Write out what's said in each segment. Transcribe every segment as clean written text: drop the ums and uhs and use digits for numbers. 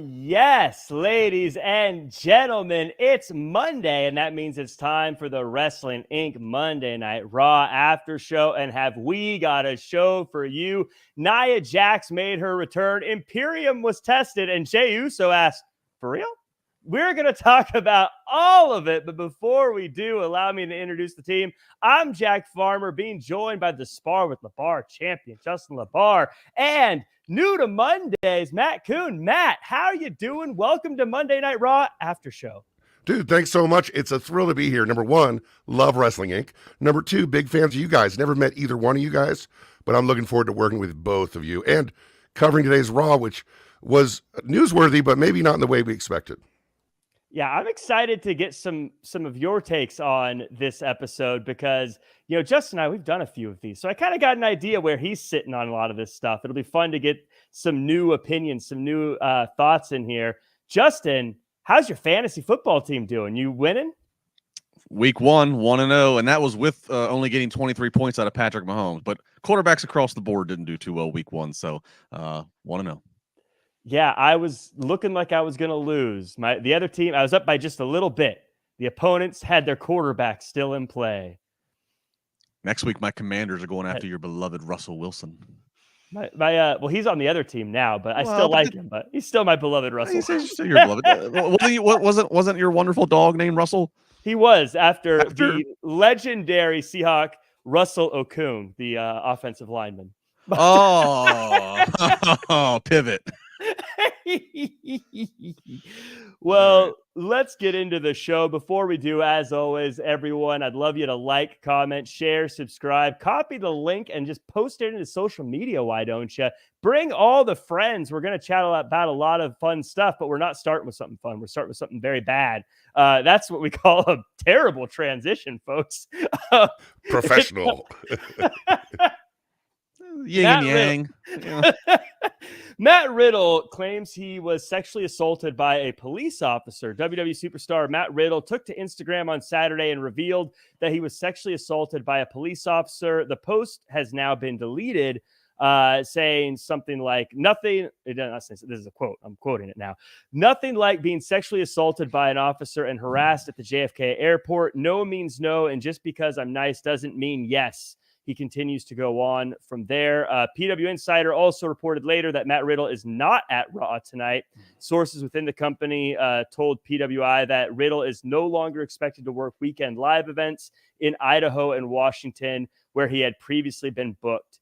Yes, ladies and gentlemen, it's Monday, and that means it's time for the Wrestling Inc. Monday Night Raw after show. And have we got a show for you? Nia Jax made her return. Imperium was tested, and Jey Uso asked, "For real?" We're going to talk about all of it. But before we do, allow me to introduce the team. I'm Jack Farmer, being joined by the Spar with LaBar champion, Justin LaBar, and new to Mondays, Matt Koon. Matt, how are you doing? Welcome to Monday Night Raw After Show. Dude, thanks so much. It's a thrill to be here. Number one, love Wrestling Inc. Number two, big fans of you guys. Never met either one of you guys, but I'm looking forward to working with both of you and covering today's Raw, which was newsworthy, but maybe not in the way we expected. Yeah, I'm excited to get some of your takes on this episode because, Justin and I, we've done a few of these. So I kind of got an idea where he's sitting on a lot of this stuff. It'll be fun to get some new opinions, some new thoughts in here. Justin, how's your fantasy football team doing? You winning? Week 1-0, and that was with only getting 23 points out of Patrick Mahomes. But quarterbacks across the board didn't do too well week 1, so 1-0. Yeah, I was looking like I was going to lose. The other team, I was up by just a little bit. The opponents had their quarterback still in play. Next week, my Commanders are going after your beloved Russell Wilson. Well, he's on the other team now, but I still like him. But he's still my beloved Russell. He's still your beloved. Wasn't your wonderful dog named Russell? He was after the legendary Seahawk Russell Okung, the offensive lineman. Oh, pivot. Well, let's get into the show. Before we do, as always, everyone, I'd love you to like, comment, share, subscribe, copy the link, and just post it into social media. Why don't you? Bring all the friends. We're going to chat about a lot of fun stuff, but we're not starting with something fun. We're starting with something very bad. That's what we call a terrible transition, folks. Professional. Yin and yang. Matt Riddle claims he was sexually assaulted by a police officer. WWE superstar Matt Riddle took to Instagram on Saturday and revealed that he was sexually assaulted by a police officer. The post has now been deleted, saying something like, nothing, this is a quote, I'm quoting it now. Nothing like being sexually assaulted by an officer and harassed at the JFK airport. No means no, and just because I'm nice doesn't mean yes. He continues to go on from there. PW Insider also reported later that Matt Riddle is not at Raw tonight. Sources within the company told PWI that Riddle is no longer expected to work weekend live events in Idaho and Washington, where he had previously been booked.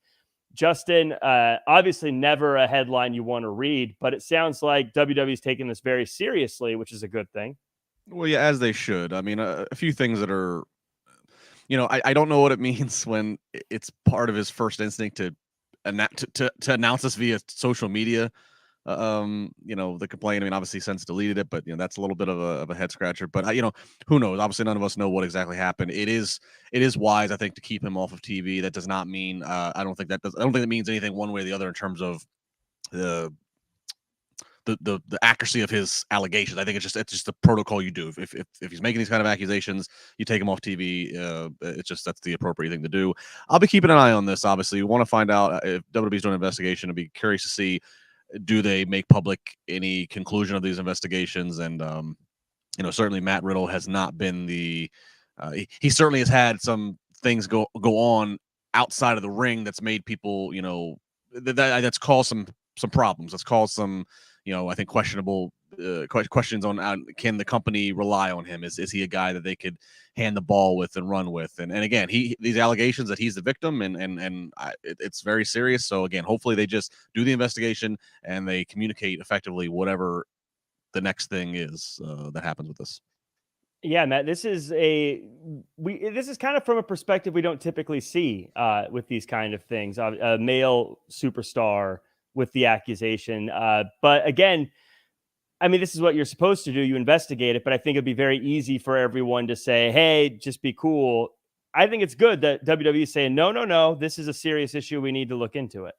Justin, obviously never a headline you want to read, but it sounds like WWE is taking this very seriously, which is a good thing. Well, yeah, as they should. I mean, a few things that are... I don't know what it means when it's part of his first instinct to announce this via social media. The complaint, I mean, obviously since deleted it, but that's a little bit of a head scratcher. But who knows? Obviously, none of us know what exactly happened. It is wise, I think, to keep him off of TV. That does not mean I don't think that means anything one way or the other in terms of the accuracy of his allegations. I think it's just the protocol you do. If he's making these kind of accusations, you take him off TV. That's the appropriate thing to do. I'll be keeping an eye on this. Obviously, we want to find out if WWE's doing an investigation. I'd be curious to see, do they make public any conclusion of these investigations? And certainly Matt Riddle has not been he certainly has had some things go on outside of the ring that's made people that's caused some problems. That's caused some I think questionable questions on can the company rely on him? Is he a guy that they could hand the ball with and run with? And again, these allegations that he's the victim and it's very serious. So again, hopefully they just do the investigation and they communicate effectively whatever the next thing is that happens with this. Yeah, Matt, this is kind of from a perspective we don't typically see with these kind of things. A male superstar with the accusation. But again, I mean, this is what you're supposed to do. You investigate it, but I think it'd be very easy for everyone to say, hey, just be cool. I think it's good that WWE is saying, no, this is a serious issue. We need to look into it.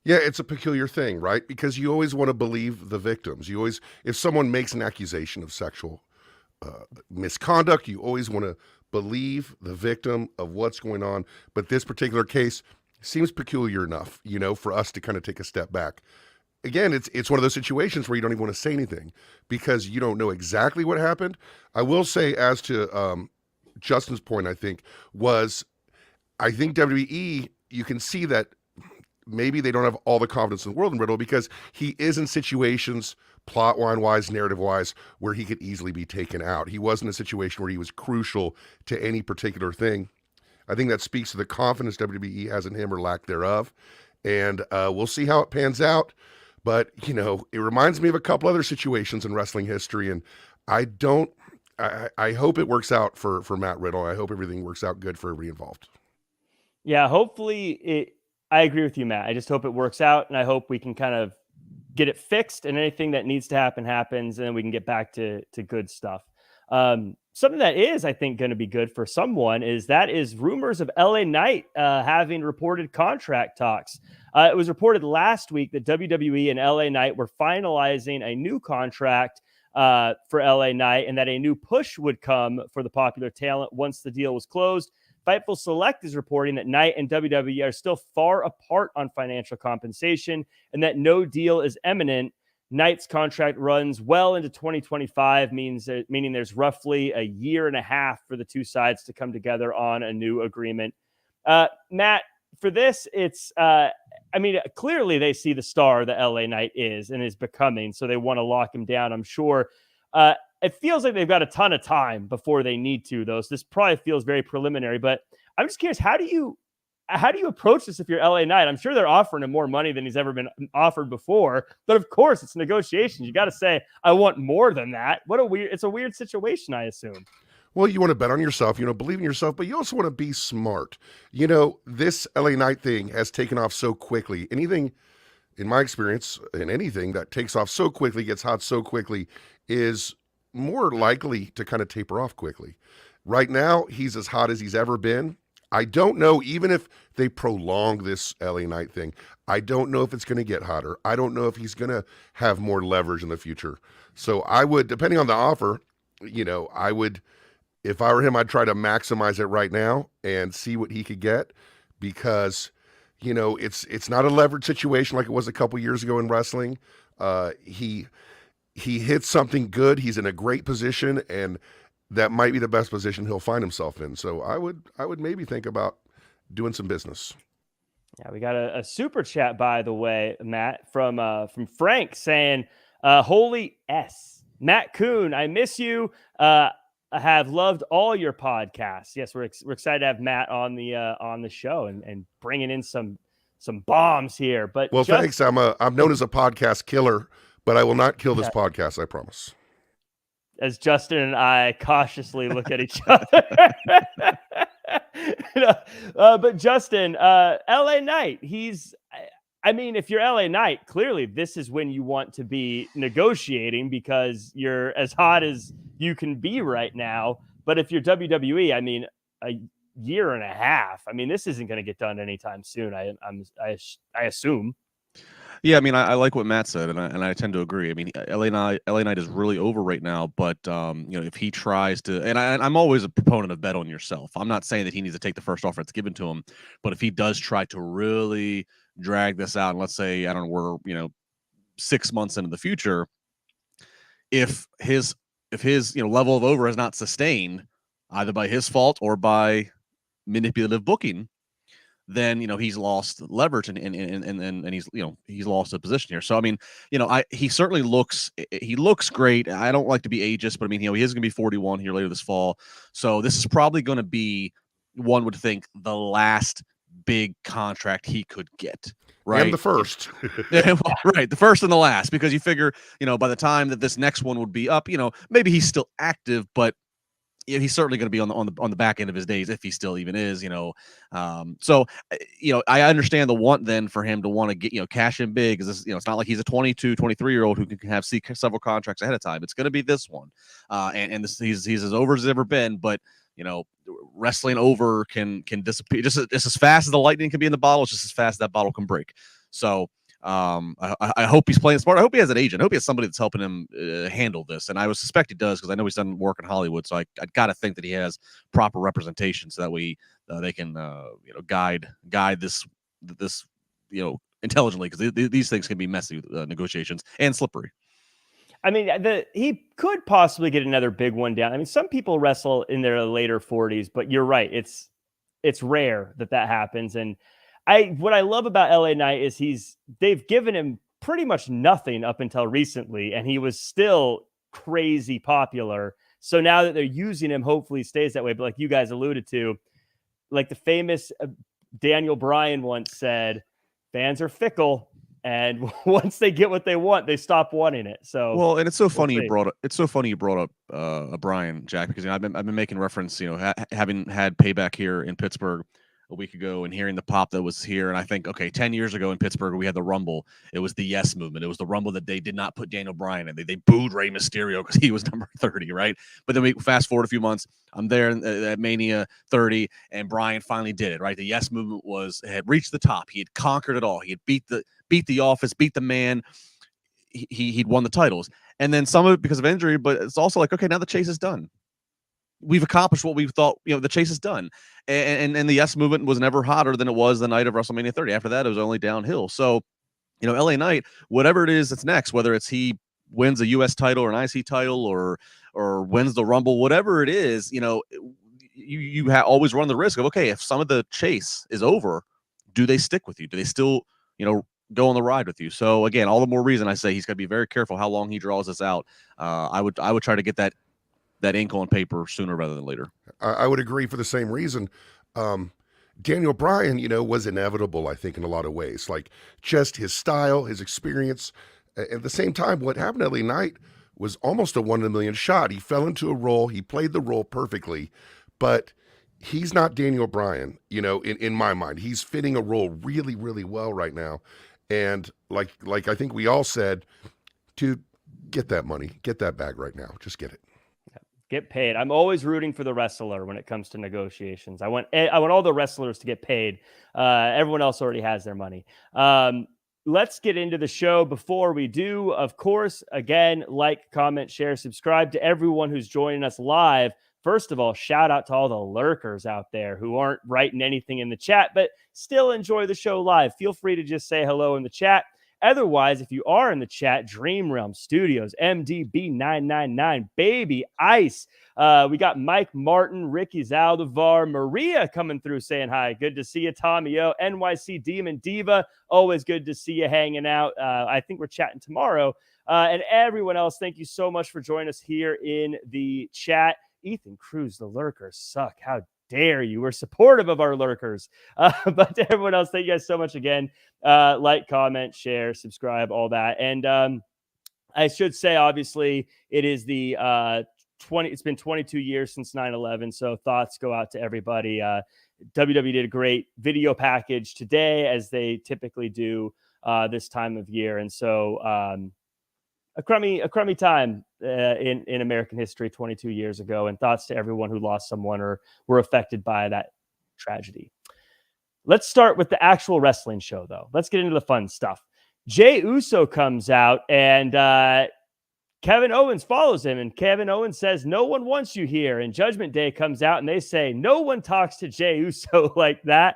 Yeah, it's a peculiar thing, right? Because you always want to believe the victims. You always, if someone makes an accusation of sexual misconduct, you always want to believe the victim of what's going on. But this particular case, seems peculiar enough, for us to kind of take a step back. Again, it's one of those situations where you don't even want to say anything because you don't know exactly what happened. I will say, as to Justin's point, I think WWE, you can see that maybe they don't have all the confidence in the world in Riddle because he is in situations, plot line wise, narrative wise, where he could easily be taken out. He wasn't in a situation where he was crucial to any particular thing. I think that speaks to the confidence WWE has in him or lack thereof. And we'll see how it pans out. But, it reminds me of a couple other situations in wrestling history. And I hope it works out for Matt Riddle. I hope everything works out good for everybody involved. Yeah, hopefully I agree with you, Matt. I just hope it works out, and I hope we can kind of get it fixed, and anything that needs to happen happens, and then we can get back to good stuff. Something that is, I think, going to be good for someone is rumors of LA Knight having reported contract talks. It was reported last week that WWE and LA Knight were finalizing a new contract for LA Knight, and that a new push would come for the popular talent once the deal was closed. Fightful Select is reporting that Knight and WWE are still far apart on financial compensation and that no deal is imminent. Knight's contract runs well into 2025, meaning there's roughly a year and a half for the two sides to come together on a new agreement. Matt, for this, it's, clearly they see the star that LA Knight is and is becoming, so they want to lock him down, I'm sure. It feels like they've got a ton of time before they need to, though. So this probably feels very preliminary, but I'm just curious, how do you approach this if you're LA Knight? I'm sure they're offering him more money than he's ever been offered before, but of course it's negotiations. You got to say, I want more than that. It's a weird situation, I assume. Well, you want to bet on yourself, believe in yourself, but you also want to be smart. This LA Knight thing has taken off so quickly. Anything, in my experience, and anything that takes off so quickly, gets hot so quickly, is more likely to kind of taper off quickly. Right now, he's as hot as he's ever been. I don't know, even if they prolong this LA Knight thing, I don't know if it's going to get hotter. I don't know if he's going to have more leverage in the future. So I would, depending on the offer, I would, if I were him, I'd try to maximize it right now and see what he could get, because, it's not a leverage situation like it was a couple years ago in wrestling. He hits something good. He's in a great position, and that might be the best position he'll find himself in. So I would maybe think about doing some business. Yeah, we got a super chat, by the way, Matt, from Frank saying, "Holy S, Matt Koon, I miss you. I have loved all your podcasts." Yes, we're excited to have Matt on the show and bringing in some bombs here. But well, thanks. I'm known as a podcast killer, but I will not kill this podcast, I promise. As Justin and I cautiously look at each other. But Justin, LA Knight, if you're LA Knight, clearly this is when you want to be negotiating because you're as hot as you can be right now. But if you're WWE, a year and a half, this isn't going to get done anytime soon. I assume. Yeah, I like what Matt said, and I tend to agree. LA Knight is really over right now, but if he tries to, and I'm always a proponent of bet on yourself. I'm not saying that he needs to take the first offer that's given to him, but if he does try to really drag this out, and let's say, I don't know, we're 6 months into the future, if his level of over is not sustained either by his fault or by manipulative booking, then he's lost leverage and he's lost a position here. So he certainly looks great. I don't like to be ageist, but he is going to be 41 here later this fall. So this is probably going to be, one would think, the last big contract he could get. Right, and the first. Right, the first and the last, because you figure by the time that this next one would be up, maybe he's still active, but he's certainly going to be on the back end of his days, if he still even is, So, I understand the want then for him to want to get, cash in big, because it's not like he's a 22, 23-year-old who can see several contracts ahead of time. It's going to be this one. And this, he's as over as he's ever been, but wrestling over can disappear just as fast as the lightning can be in the bottle. It's just as fast as that bottle can break. So, I hope he's playing smart. I hope he has an agent. I hope he has somebody that's helping him handle this. And I would suspect he does, because I know he's done work in Hollywood. So I got to think that he has proper representation, so that way they can guide this this, intelligently, because these things can be messy, negotiations, and slippery. I mean, he could possibly get another big one down. I mean, some people wrestle in their later 40s, but you're right. It's rare that happens. And what I love about LA Knight is they've given him pretty much nothing up until recently, and he was still crazy popular. So now that they're using him, hopefully he stays that way. But like you guys alluded to, like the famous Daniel Bryan once said, fans are fickle, and once they get what they want, they stop wanting it. So well, and it's so funny you brought up Bryan, Jack, because I've been making reference, having had Payback here in Pittsburgh a week ago and hearing the pop that was here. And I think, okay, 10 years ago in Pittsburgh, we had the Rumble. It was the Yes Movement. It was the Rumble that they did not put Daniel Bryan in. They booed Rey Mysterio because he was number 30, right? But then we fast forward a few months. I'm there at Mania 30, and Bryan finally did it, right? The Yes Movement had reached the top. He had conquered it all. He had beat the Office, beat the Man. He'd won the titles. And then some of it because of injury, but it's also like, okay, now the chase is done. We've accomplished what we thought, the chase is done. And the Yes Movement was never hotter than it was the night of WrestleMania 30. After that, it was only downhill. So, LA Knight, whatever it is that's next, whether it's he wins a U.S. title or an IC title or wins the Rumble, whatever it is, you always run the risk of, okay, if some of the chase is over, do they stick with you? Do they still, go on the ride with you? So again, all the more reason I say he's got to be very careful how long he draws this out. I would try to get that ink on paper sooner rather than later. I would agree for the same reason. Daniel Bryan, was inevitable, I think, in a lot of ways, like just his style, his experience. At the same time, what happened to LA Knight was almost a 1 in a million shot. He fell into a role. He played the role perfectly, but he's not Daniel Bryan, in my mind. He's fitting a role really, really well right now. And like I think we all said, to get that money, get that bag right now. Just get it. Get paid. I'm always rooting for the wrestler when it comes to negotiations. I want all the wrestlers to get paid. Everyone else already has their money. Let's get into the show. Before we do, of course, again, like, comment, share, subscribe to everyone who's joining us live. First of all, shout out to all the lurkers out there who aren't writing anything in the chat, but still enjoy the show live. Feel free to just say hello in the chat. Otherwise, if you are in the chat, Dream Realm Studios, MDB999, Baby Ice. We got Mike Martin, Ricky Zaldivar, Maria coming through saying hi. Good to see you, Tommy O, NYC Demon Diva. Always good to see you hanging out. I think we're chatting tomorrow. And everyone else, thank you so much for joining us here in the chat. Ethan Cruz, the lurkers suck. How dare you? We're supportive of our lurkers. But to everyone else, thank you guys so much again. Like, comment, share, subscribe, all that. And I should say, obviously, it is the it's been 22 years since 9/11. So thoughts go out to everybody. WWE did a great video package today, as they typically do this time of year. And so a crummy time in American history 22 years ago, and thoughts to everyone who lost someone or were affected by that tragedy. Let's start with the actual wrestling show, though. Let's get into the fun stuff. Jey Uso comes out, and Kevin Owens follows him, and Kevin Owens says, "No one wants you here." And Judgment Day comes out, and they say, "No one talks to Jey Uso like that."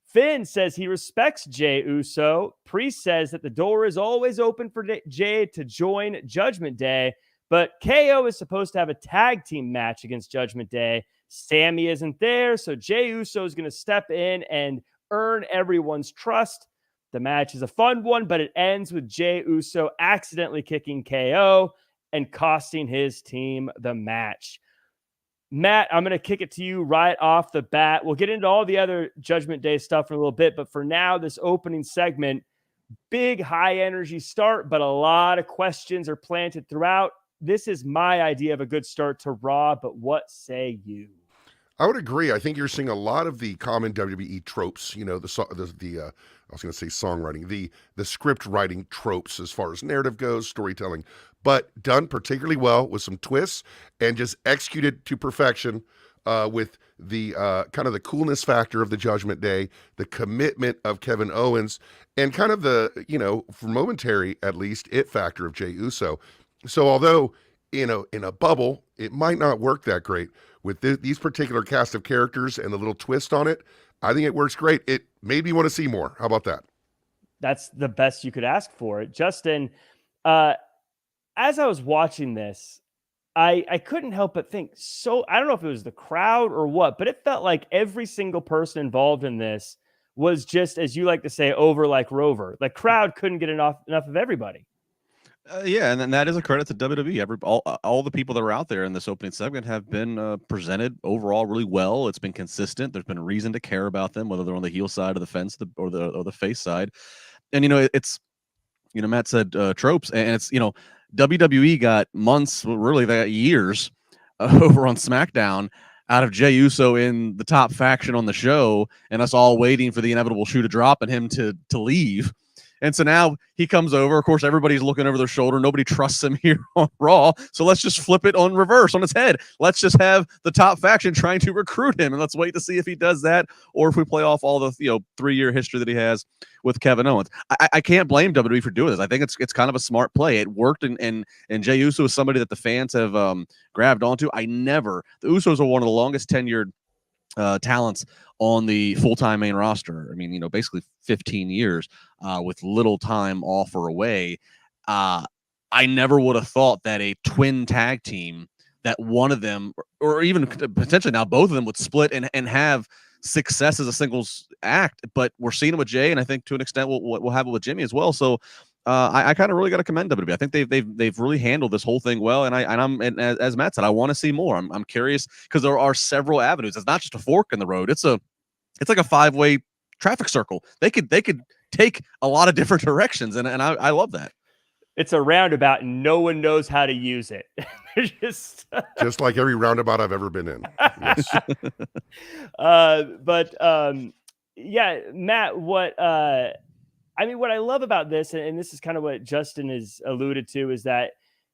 Finn says he respects Jey Uso. Priest says that the door is always open for Jey to join Judgment Day, but KO is supposed to have a tag team match against Judgment Day. Sammy isn't there, so Jey Uso is going to step in and earn everyone's trust. The match is a fun one, but it ends with Jey Uso accidentally kicking KO and costing his team the match. Matt, I'm going to kick it to you right off the bat. We'll get into all the other Judgment Day stuff in a little bit, but for now, this opening segment, big high energy start, but a lot of questions are planted throughout. This is my idea of a good start to Raw, but what say you? I would agree. I think you're seeing a lot of the common WWE tropes, I was going to say songwriting, the script writing tropes as far as narrative goes, storytelling, but done particularly well with some twists and just executed to perfection with the kind of the coolness factor of the Judgment Day, the commitment of Kevin Owens, and kind of the, for momentary at least, it factor of Jey Uso. So although in a bubble, it might not work that great with these particular cast of characters and the little twist on it, I think it works great. It made me want to see more. How about that? That's the best you could ask for. Justin, as I was watching this, I couldn't help but think, so I don't know if it was the crowd or what, but it felt like every single person involved in this was just, as you like to say, over like Rover. The crowd couldn't get enough of everybody. Yeah, and then that is a credit to WWE. All the people that are out there in this opening segment have been presented overall really well. It's been consistent. There's been a reason to care about them, whether they're on the heel side of the fence or the face side. And it's Matt said tropes, and it's WWE got months, really they got years over on SmackDown out of Jey Uso in the top faction on the show, and us all waiting for the inevitable shoe to drop and him to leave. And so now he comes over. Of course, everybody's looking over their shoulder. Nobody trusts him here on Raw. So let's just flip it on reverse on its head. Let's just have the top faction trying to recruit him. And let's wait to see if he does that or if we play off all the 3-year history that he has with Kevin Owens. I can't blame WWE for doing this. I think it's kind of a smart play. It worked, and Jey Uso is somebody that the fans have grabbed onto. The Usos are one of the longest tenured talents on the full-time main roster. I mean, basically 15 years with little time off or away. I never would have thought that a twin tag team, that one of them, or even potentially now both of them, would split and have success as a singles act. But we're seeing it with Jey, and I think to an extent we'll have it with Jimmy as well. So I kind of really got to commend WWE. I think they've really handled this whole thing well, and as Matt said, I want to see more. I'm curious because there are several avenues. It's not just a fork in the road. It's like a 5-way traffic circle. They could take a lot of different directions, and I love that. It's a roundabout, and no one knows how to use it. Just like every roundabout I've ever been in. Yes. Yeah, Matt, what I love about this, and this is kind of what Justin has alluded to, is that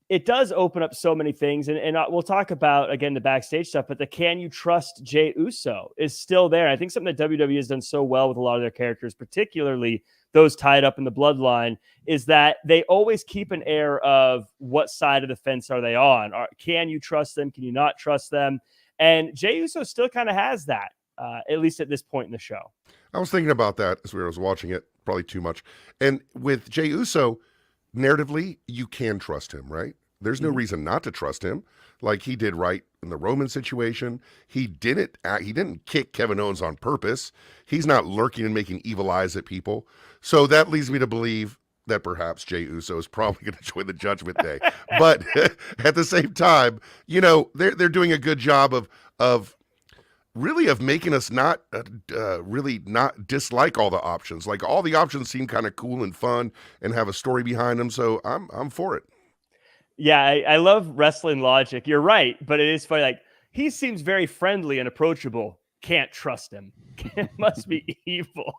it does open up so many things. And we'll talk about, again, the backstage stuff, but the can you trust Jey Uso is still there. I think something that WWE has done so well with a lot of their characters, particularly those tied up in the bloodline, is that they always keep an air of what side of the fence are they on? Can you trust them? Can you not trust them? And Jey Uso still kind of has that, at least at this point in the show. I was thinking about that as I was watching it, probably too much. And with Jey Uso, narratively, you can trust him, right? There's no reason not to trust him. Like he did right in the Roman situation. He didn't kick Kevin Owens on purpose. He's not lurking and making evil eyes at people. So that leads me to believe that perhaps Jey Uso is probably going to join the Judgment Day. But at the same time, they're doing a good job of making us not really not dislike all the options. Like all the options seem kind of cool and fun and have a story behind them. So I'm for it. Yeah, I love wrestling logic. You're right, but it is funny. Like he seems very friendly and approachable. Can't trust him. Must be evil.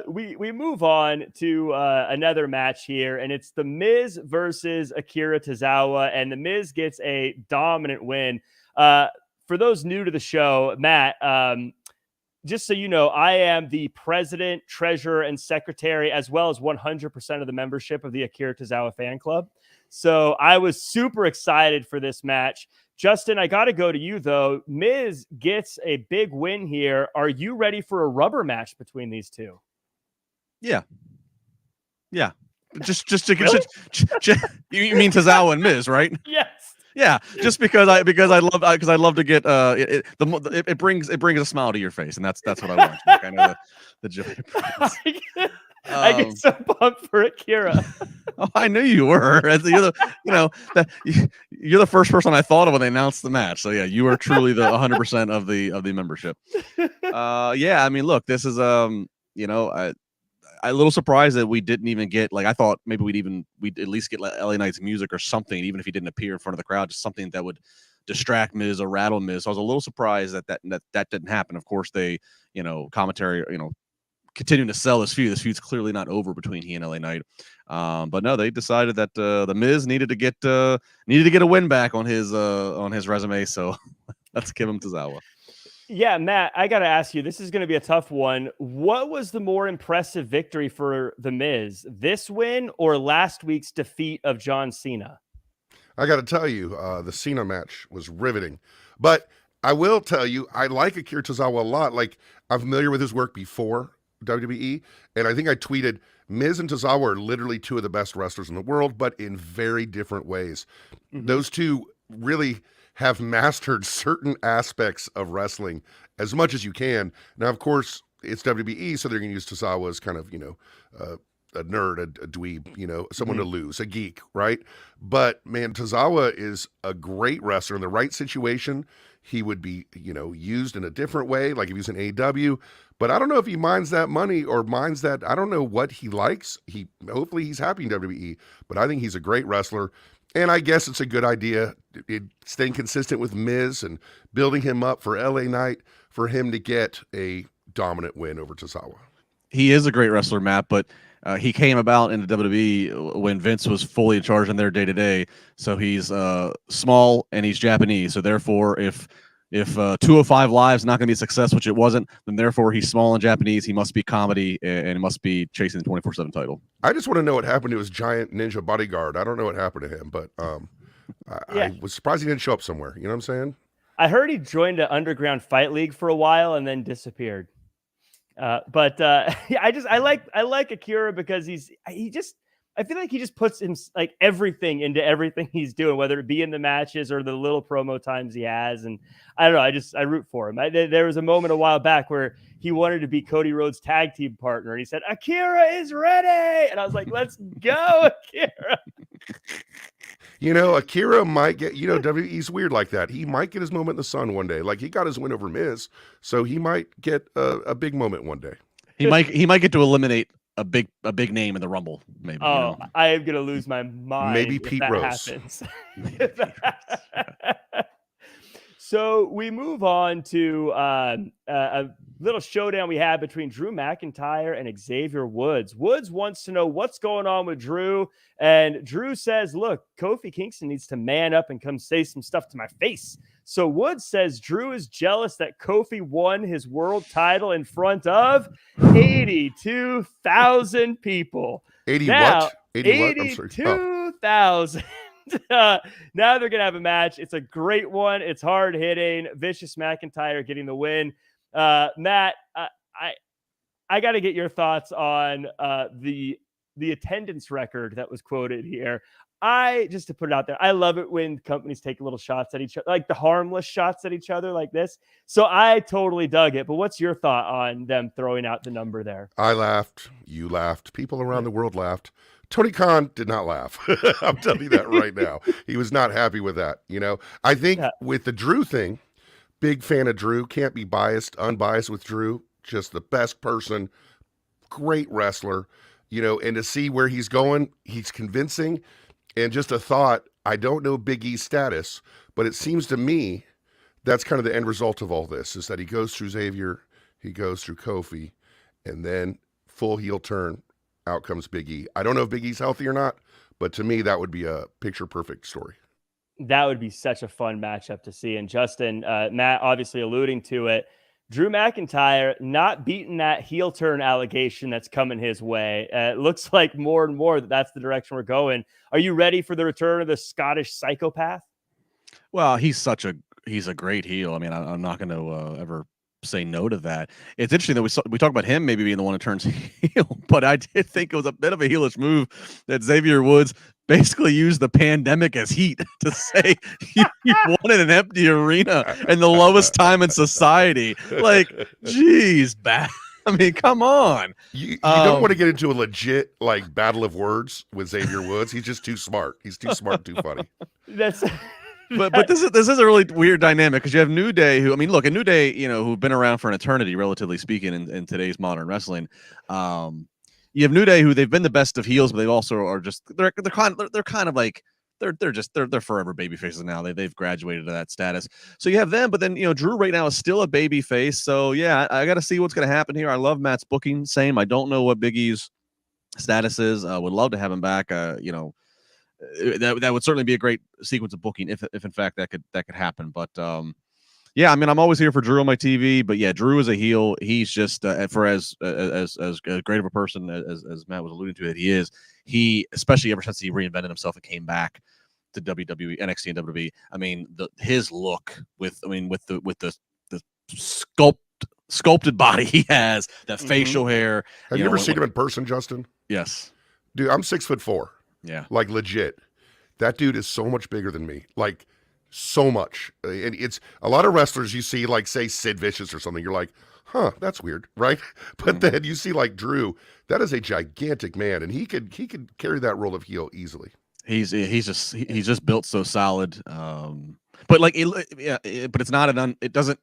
We move on to another match here, and it's The Miz versus Akira Tozawa, and The Miz gets a dominant win. For those new to the show, Matt, just so you know, I am the president, treasurer, and secretary, as well as 100% of the membership of the Akira Tozawa fan club. So I was super excited for this match. Justin, I got to go to you, though. Miz gets a big win here. Are you ready for a rubber match between these two? Yeah. Just to get you mean Tozawa and Miz, right? Yes. Yeah, just because I love to get it brings a smile to your face, and that's what I want. Kind of the joy. I get so pumped for Akira. Oh, I knew you were. You're the first person I thought of when they announced the match. So yeah, you are truly the 100% of the membership. Yeah, I mean, look, this is I'm a little surprised that we didn't even get, like, I thought maybe we'd at least get LA Knight's music or something, even if he didn't appear in front of the crowd, just something that would distract Miz or rattle Miz. So I was a little surprised that didn't happen. Of course, they, commentary, continuing to sell this feud. This feud's clearly not over between he and LA Knight. But no, they decided that the Miz needed to get a win back on his resume. So let's give him Tozawa. Yeah, Matt, I got to ask you, this is going to be a tough one. What was the more impressive victory for The Miz, this win or last week's defeat of John Cena? I got to tell you, the Cena match was riveting. But I will tell you, I like Akira Tozawa a lot. Like, I'm familiar with his work before WWE, and I think I tweeted, Miz and Tozawa are literally two of the best wrestlers in the world, but in very different ways. Mhm. Those two really have mastered certain aspects of wrestling as much as you can. Now, of course, it's WWE, so they're going to use Tozawa as kind of, a nerd, a dweeb, someone to lose, a geek, right? But man, Tozawa is a great wrestler in the right situation. He would be, used in a different way, like if he's in AEW. But I don't know if he minds that money or minds that. I don't know what he likes. Hopefully he's happy in WWE, but I think he's a great wrestler. And I guess it's a good idea, staying consistent with Miz and building him up for LA Knight for him to get a dominant win over Tozawa. He is a great wrestler, Matt, but he came about in the WWE when Vince was fully in charge in their day-to-day. So he's small and he's Japanese. So therefore, if 205 Live is not going to be a success, which it wasn't, then therefore he's small and Japanese. He must be comedy and he must be chasing the 24/7 title. I just want to know what happened to his giant ninja bodyguard. I don't know what happened to him, but I was surprised he didn't show up somewhere. You know what I'm saying? I heard he joined an underground fight league for a while and then disappeared. I like Akira because I feel like he just puts him like everything into everything he's doing, whether it be in the matches or the little promo times he has. And I don't know, I root for him. There was a moment a while back where he wanted to be Cody Rhodes' tag team partner, and he said, "Akira is ready," and I was like, "Let's go, Akira." Akira might get, WWE's weird like that. He might get his moment in the sun one day. Like, he got his win over Miz, so he might get a big moment one day. He might get to eliminate a big name in the Rumble, maybe. Oh, I am gonna lose my mind. Maybe Pete Rose. Happens. So we move on to a little showdown we had between Drew McIntyre and Xavier Woods. Woods wants to know what's going on with Drew, and Drew says, "Look, Kofi Kingston needs to man up and come say some stuff to my face." So Woods says Drew is jealous that Kofi won his world title in front of 82,000 people. 80 now, what? 80 what? I'm sorry. 82,000. Now they're gonna have a match. It's a great one. It's hard hitting. Vicious McIntyre getting the win. Matt, I got to get your thoughts on the attendance record that was quoted here. Just to put it out there, I love it when companies take little shots at each other, like the harmless shots at each other like this. So I totally dug it. But what's your thought on them throwing out the number there? I laughed. You laughed. People around the world laughed. Tony Khan did not laugh. I'm telling you that right now. He was not happy with that. I think with the Drew thing, big fan of Drew, can't be unbiased with Drew, just the best person, great wrestler, and to see where he's going, he's convincing. And just a thought, I don't know Big E's status, but it seems to me that's kind of the end result of all this, is that he goes through Xavier, he goes through Kofi, and then full heel turn. Out comes Big E. I don't know if Big E's healthy or not, but to me, that would be a picture-perfect story. That would be such a fun matchup to see. And Justin, Matt obviously alluding to it, Drew McIntyre not beating that heel turn allegation that's coming his way. It looks like more and more that's the direction we're going. Are you ready for the return of the Scottish psychopath? Well, he's a great heel. I mean, I'm not going to ever say no to that. It's interesting that we talk about him maybe being the one that turns heel, but I did think it was a bit of a heelish move that Xavier Woods basically used the pandemic as heat to say you won in an empty arena in the lowest time in society. Like, geez, bad. I mean, come on. You don't want to get into a legit battle of words with Xavier Woods. He's just too smart. He's too smart, too funny. But this is a really weird dynamic because you have New Day, who, I mean, look, a New Day, who've been around for an eternity, relatively speaking, in today's modern wrestling. You have New Day, who they've been the best of heels, but they also are just they're kind of like they're forever baby faces now. They've graduated to that status. So you have them, but then Drew right now is still a baby face. So yeah, I got to see what's going to happen here. I love Matt's booking. Same. I don't know what Big E's status is. Would love to have him back. That would certainly be a great sequence of booking if in fact that could happen. But yeah, I mean, I'm always here for Drew on my TV, but yeah, Drew is a heel. He's just for as great of a person as Matt was alluding to that he is. He, especially ever since he reinvented himself and came back, to WWE, NXT and WWE. I mean, his look with the sculpted body he has, that facial hair. Have you ever seen him in person, Justin? Yes. Dude, I'm 6'4". Yeah. Like legit. That dude is so much bigger than me. Like so much. And it's a lot of wrestlers you see, like say Sid Vicious or something. You're like, huh, that's weird, right? But then you see like Drew, that is a gigantic man, and he could carry that role of heel easily. He's just built so solid. But like, but it's not it doesn't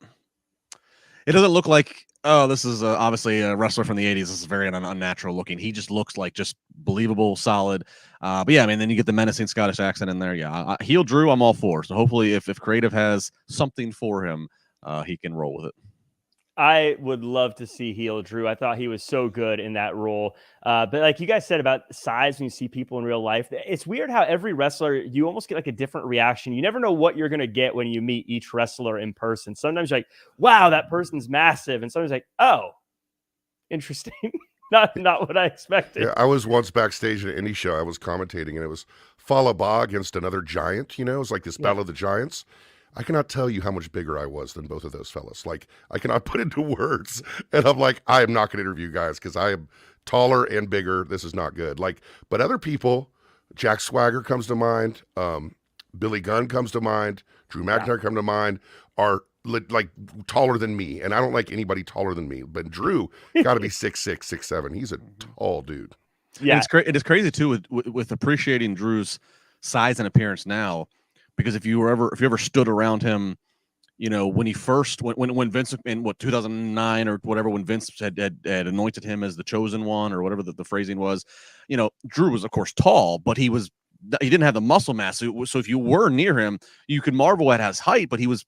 look like, oh, this is obviously a wrestler from the 80s. This is very unnatural looking. He just looks like just believable, solid. But yeah, I mean, then you get the menacing Scottish accent in there. Yeah, heel Drew, I'm all for. So hopefully, if creative has something for him, he can roll with it. I would love to see heel Drew. I thought he was so good in that role. But like you guys said about size, when you see people in real life, it's weird how every wrestler, you almost get like a different reaction. You never know what you're going to get when you meet each wrestler in person. Sometimes you're like, wow, that person's massive. And sometimes like, oh, interesting. not what I expected. Yeah, I was once backstage at an indie show. I was commentating, and it was Fallah Bah against another giant. You know, it was like this battle of the giants. I cannot tell you how much bigger I was than both of those fellas. Like, I cannot put into words. And I'm like, I am not going to interview guys because I am taller and bigger. This is not good. Like, but other people, Jack Swagger comes to mind. Billy Gunn comes to mind. Drew McIntyre come to mind, are like taller than me. And I don't like anybody taller than me. But Drew got to be 6'6", 6'7". He's a tall dude. Yeah. And it's crazy too with appreciating Drew's size and appearance now. Because if you ever stood around him, you know, when Vince in 2009 or whatever, when Vince had anointed him as the chosen one or whatever the phrasing was, you know, Drew was of course tall, but he didn't have the muscle mass. So if you were near him, you could marvel at his height, but he was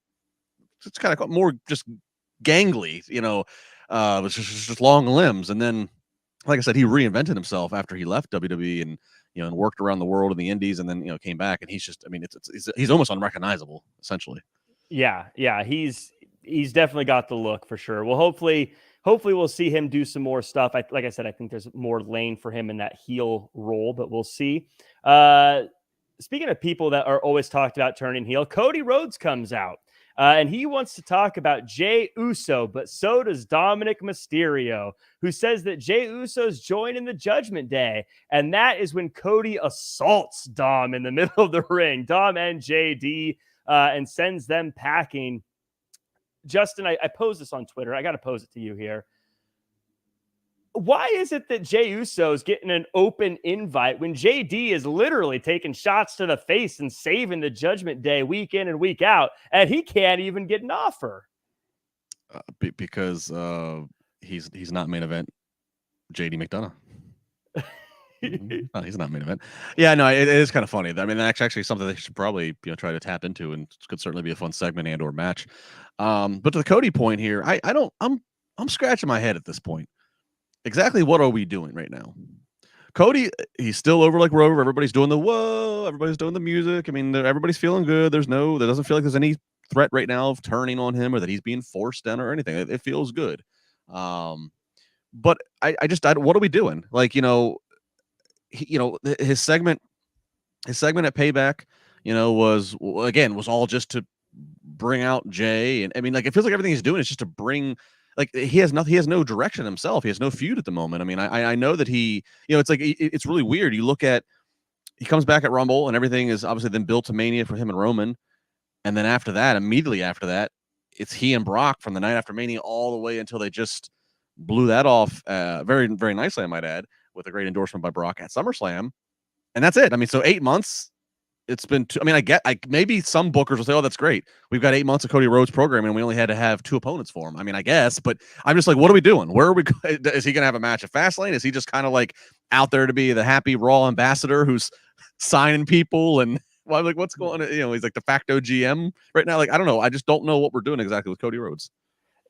just kind of more just gangly, you know, with just long limbs. And then, like I said, he reinvented himself after he left WWE and, you know, and worked around the world in the indies, and then, you know, came back, and he's just, I mean, he's almost unrecognizable essentially. Yeah. He's definitely got the look for sure. Well, hopefully we'll see him do some more stuff. Like I said, I think there's more lane for him in that heel role, but we'll see. Speaking of people that are always talked about turning heel, Cody Rhodes comes out. And he wants to talk about Jey Uso, but so does Dominic Mysterio, who says that Jey Uso's joining the Judgment Day. And that is when Cody assaults Dom in the middle of the ring, Dom and JD, and sends them packing. Justin, I posed this on Twitter. I got to pose it to you here. Why is it that Jey Uso's getting an open invite when JD is literally taking shots to the face and saving the Judgment Day week in and week out, and he can't even get an offer? Because he's not main event JD McDonough. No, he's not main event. Yeah, no, it is kind of funny. I mean, that's actually something they should probably, you know, try to tap into, and could certainly be a fun segment and or match. But to the Cody point here, I'm scratching my head at this point. Exactly what are we doing right now? Cody, he's still over like Rover. Everybody's doing the whoa. Everybody's doing the music. I mean, everybody's feeling good. There doesn't feel like there's any threat right now of turning on him or that he's being forced down or anything. It feels good. But I what are we doing? Like, you know, his segment at Payback, you know, was all just to bring out Jey. And I mean, like, it feels like everything he's doing is just to bring. Like, he has no direction himself. He has no feud at the moment. I mean, I know that he, you know, it's like, it's really weird. You look at, he comes back at Rumble and everything is obviously then built to Mania for him and Roman. And then after that, immediately after that, it's he and Brock from the night after Mania all the way until they just blew that off very, very nicely, I might add, with a great endorsement by Brock at SummerSlam. And that's it. I mean, so 8 months. It's been maybe some bookers will say, oh, that's great. We've got 8 months of Cody Rhodes programming and we only had to have 2 opponents for him. I mean, I guess, but I'm just like, what are we doing? Where are we? Is he going to have a match at Fastlane? Is he just kind of like out there to be the happy Raw ambassador who's signing people? And well, like, what's going on? You know, he's like de facto GM right now. Like, I don't know. I just don't know what we're doing exactly with Cody Rhodes.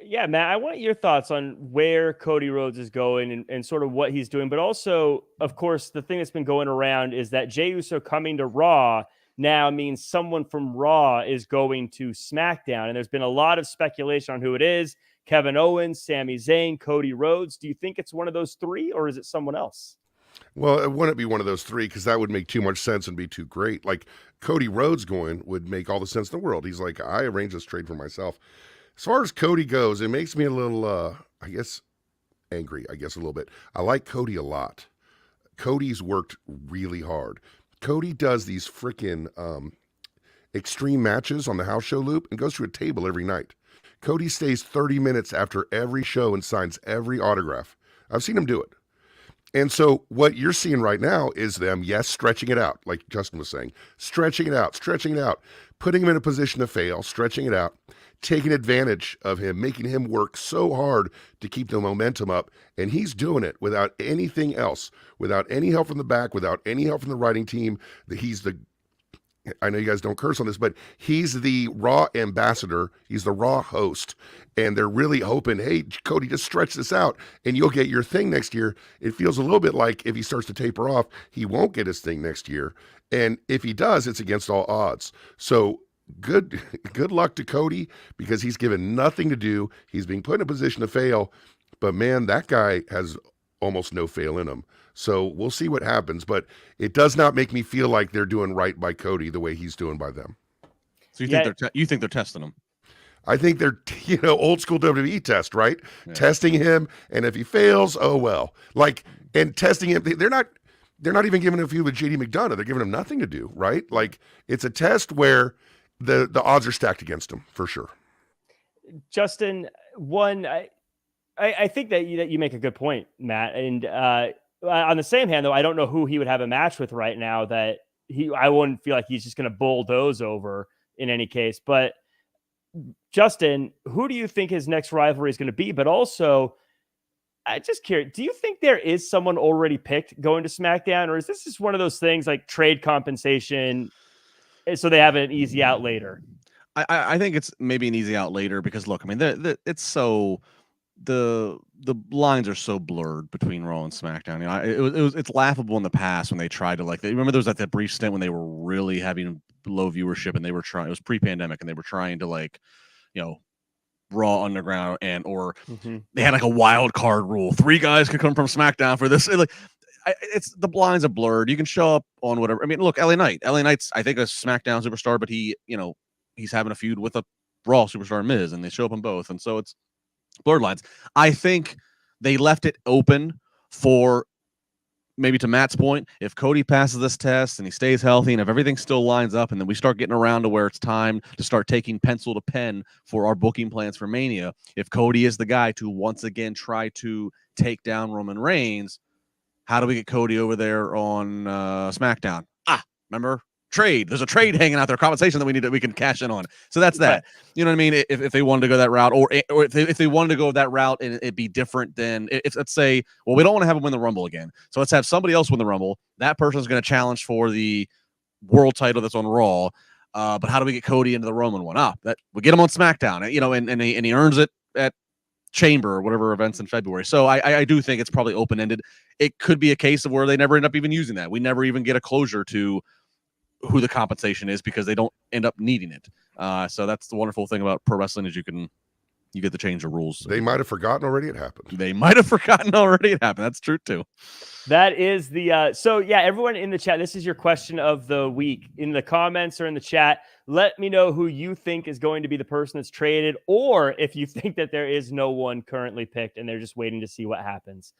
Yeah, Matt, I want your thoughts on where Cody Rhodes is going and sort of what he's doing. But also, of course, the thing that's been going around is that Jey Uso coming to Raw now means someone from Raw is going to SmackDown. And there's been a lot of speculation on who it is. Kevin Owens, Sami Zayn, Cody Rhodes. Do you think it's one of those three, or is it someone else? Well, it wouldn't be one of those three because that would make too much sense and be too great. Like Cody Rhodes going would make all the sense in the world. He's like, I arranged this trade for myself. As far as Cody goes, it makes me a little, I guess, angry, a little bit. I like Cody a lot. Cody's worked really hard. Cody does these freaking extreme matches on the house show loop and goes to a table every night. Cody stays 30 minutes after every show and signs every autograph. I've seen him do it. And so what you're seeing right now is them, yes, stretching it out, like Justin was saying, stretching it out, putting him in a position to fail, stretching it out, taking advantage of him, making him work so hard to keep the momentum up. And he's doing it without anything else, without any help from the back, without any help from the writing team. I know you guys don't curse on this, but he's the Raw ambassador. He's the Raw host. And they're really hoping, hey, Cody, just stretch this out and you'll get your thing next year. It feels a little bit like if he starts to taper off, he won't get his thing next year. And if he does, it's against all odds. So good luck to Cody because he's given nothing to do. He's being put in a position to fail. But man, that guy has almost no fail in him. So we'll see what happens, but it does not make me feel like they're doing right by Cody the way he's doing by them. So you think they're testing him? I think they're, old school WWE test, right? Yeah. Testing him, and if he fails, oh well. And testing him, they're not even giving him a few with JD McDonough. They're giving him nothing to do, right? Like it's a test where the odds are stacked against him for sure. Justin, I think that you make a good point, Matt, and on the same hand, though, I don't know who he would have a match with right now that I wouldn't feel like he's just going to bulldoze over in any case. But Justin, who do you think his next rivalry is going to be? But also, I'm just curious, do you think there is someone already picked going to SmackDown? Or is this just one of those things like trade compensation so they have an easy out later? I think it's maybe an easy out later because, look, I mean, it's so... The lines are so blurred between Raw and SmackDown. It's laughable in the past when they tried to remember there was that brief stint when they were really having low viewership and they were trying. It was pre-pandemic and they were trying to Raw Underground they had like a wild card rule. 3 guys could come from SmackDown for this. It's the lines are blurred. You can show up on whatever. I mean, look, LA Knight's I think a SmackDown superstar, but he's having a feud with a Raw superstar Miz, and they show up on both, and so it's blurred lines. I think they left it open for, maybe to Matt's point, if Cody passes this test and he stays healthy and if everything still lines up and then we start getting around to where it's time to start taking pencil to pen for our booking plans for Mania, if Cody is the guy to once again try to take down Roman Reigns, how do we get Cody over there on SmackDown? Remember? Trade. There's a trade hanging out there, compensation that we can cash in on. So that's that. You know what I mean? If they wanted to go that route, or if they wanted to go that route, and it'd be different than if let's say, well, we don't want to have him win the Rumble again, so let's have somebody else win the Rumble. That person's going to challenge for the world title that's on Raw. But how do we get Cody into the Roman one? That we get him on SmackDown, and he earns it at Chamber or whatever events in February. So I do think it's probably open ended. It could be a case of where they never end up even using that. We never even get a closure to who the compensation is because they don't end up needing it. So that's the wonderful thing about pro wrestling is you get to change the rules. They might have forgotten already it happened. That's true too. That is the so yeah, everyone in the chat, this is your question of the week. In the comments or in the chat, let me know who you think is going to be the person that's traded, or if you think that there is no one currently picked and they're just waiting to see what happens.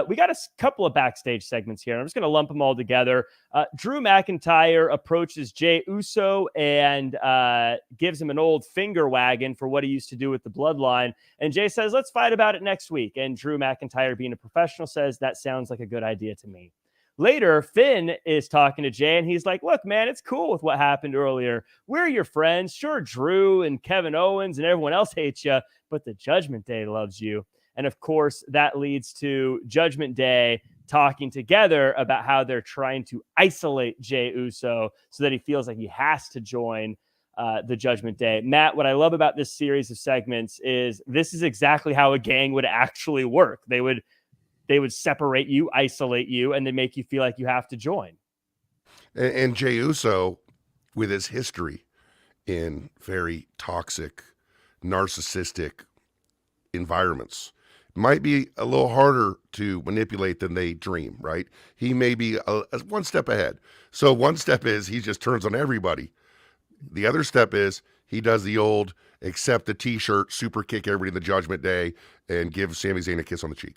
We got a couple of backstage segments here. I'm just going to lump them all together. Drew McIntyre approaches Jey Uso and gives him an old finger wagging for what he used to do with the bloodline. And Jey says, let's fight about it next week. And Drew McIntyre, being a professional, says, that sounds like a good idea to me. Later, Finn is talking to Jey, and he's like, look, man, it's cool with what happened earlier. We're your friends. Sure, Drew and Kevin Owens and everyone else hates you, but the Judgment Day loves you. And of course, that leads to Judgment Day talking together about how they're trying to isolate Jey Uso so that he feels like he has to join the Judgment Day. Matt, what I love about this series of segments is this is exactly how a gang would actually work. They would separate you, isolate you, and then make you feel like you have to join. And Jey Uso, with his history in very toxic, narcissistic environments, might be a little harder to manipulate than they dream, right? He may be one step ahead. So one step is he just turns on everybody. The other step is he does the old accept the T-shirt, super kick everybody in the Judgment Day, and give Sami Zayn a kiss on the cheek.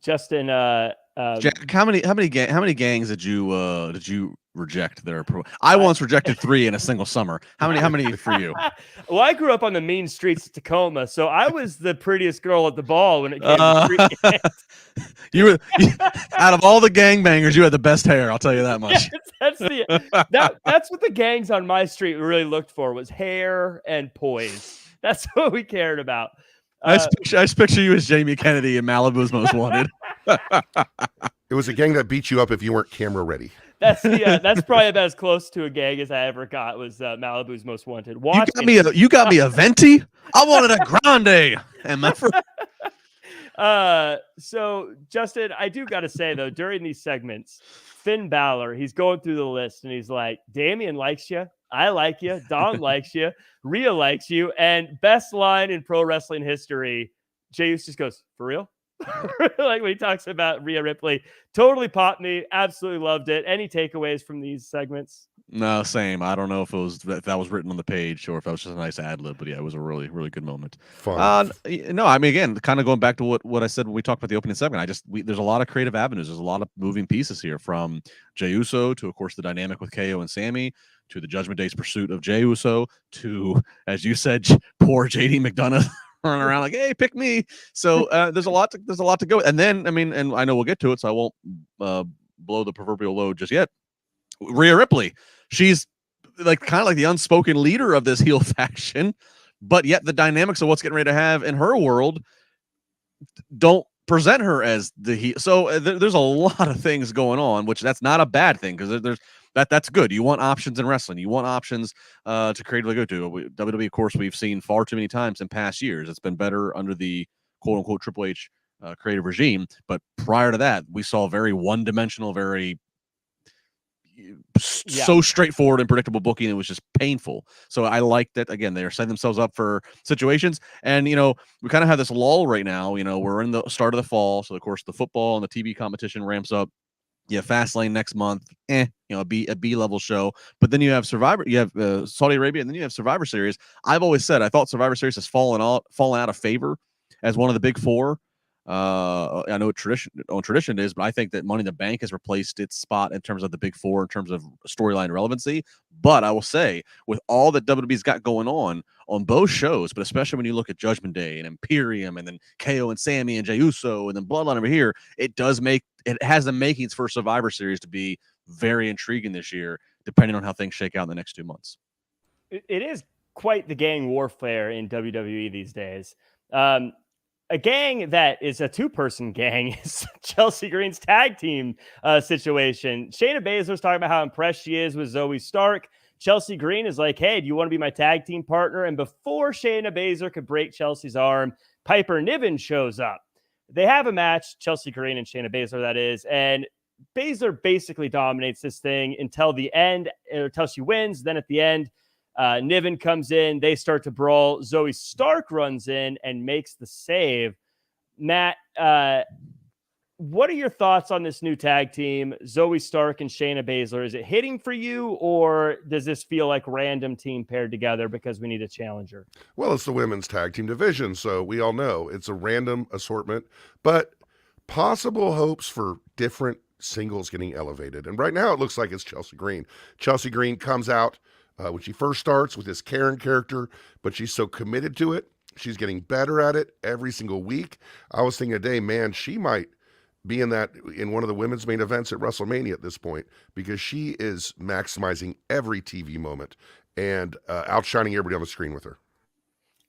Justin, Jack, how many gangs did you reject there? I once rejected 3 in a single summer. How many for you? Well, I grew up on the mean streets of Tacoma, so I was the prettiest girl at the ball when it came to street gangs. You were out of all the gangbangers, you had the best hair. I'll tell you that much. Yes, that's what the gangs on my street really looked for, was hair and poise. That's what we cared about. I just picture you as Jamie Kennedy in Malibu's Most Wanted. It was a gang that beat you up if you weren't camera ready. That's probably about as close to a gang as I ever got, was Malibu's Most Wanted. You got me a venti. I wanted a grande. So Justin, I do got to say though, during these segments, Finn Balor, he's going through the list and he's like, Damian likes you. I like you. Dom likes you. Rhea likes you. And best line in pro wrestling history, Jey Uso just goes, for real? Like when he talks about Rhea Ripley, totally popped me. Absolutely loved it. Any takeaways from these segments? No, same. I don't know if that was written on the page or if that was just a nice ad lib, but yeah, it was a really, really good moment. Fun. No, I mean, again, kind of going back to what I said when we talked about the opening segment. There's a lot of creative avenues. There's a lot of moving pieces here, from Jey Uso to, of course, the dynamic with KO and Sammy, to the Judgment Day's pursuit of Jey Uso, to, as you said, poor JD McDonough running around like, hey, pick me. So there's a lot to go. And then, I mean, and I know we'll get to it, so I won't blow the proverbial load just yet. Rhea Ripley, she's kind of like the unspoken leader of this heel faction, but yet the dynamics of what's getting ready to have in her world don't present her as the heel. So there's a lot of things going on, which that's not a bad thing, because that's good. You want options in wrestling. You want options to creatively go to. WWE, of course, we've seen far too many times in past years. It's been better under the quote unquote Triple H creative regime, but prior to that, we saw very one-dimensional, very so straightforward and predictable booking. It was just painful. So I like that, again, they're setting themselves up for situations. And we kind of have this lull right now. We're in the start of the fall, so of course the football and the TV competition ramps up. You have Fastlane next month, a B level show, but then you have Survivor, you have Saudi Arabia, and then you have Survivor Series. I've always said I thought Survivor Series has fallen out of favor as one of the big four. I know tradition is, but I think that Money in the Bank has replaced its spot in terms of the big four, in terms of storyline relevancy. But I will say, with all that WWE's got going on both shows, but especially when you look at Judgment Day and Imperium, and then KO and Sammy and Jey Uso, and then Bloodline over here, it has the makings for Survivor Series to be very intriguing this year, depending on how things shake out in the next 2 months. It is quite the gang warfare in WWE these days. A gang that is a two-person gang is Chelsea Green's tag team situation. Shayna Baszler's talking about how impressed she is with Zoe Stark. Chelsea Green is like, hey, do you want to be my tag team partner? And before Shayna Baszler could break Chelsea's arm, Piper Niven shows up. They have a match, Chelsea Green and Shayna Baszler, that is, and Baszler basically dominates this thing until the end, until she wins. Then at the end, Niven comes in, they start to brawl. Zoe Stark runs in and makes the save. Matt, what are your thoughts on this new tag team, Zoe Stark and Shayna Baszler? Is it hitting for you, or does this feel like random team paired together because we need a challenger? Well, it's the women's tag team division, so we all know it's a random assortment, but possible hopes for different singles getting elevated. And right now it looks like it's Chelsea Green. Chelsea Green comes out when she first starts with this Karen character, but she's so committed to it. She's getting better at it every single week. I was thinking today, man, she might be in one of the women's main events at WrestleMania at this point, because she is maximizing every TV moment and outshining everybody on the screen with her.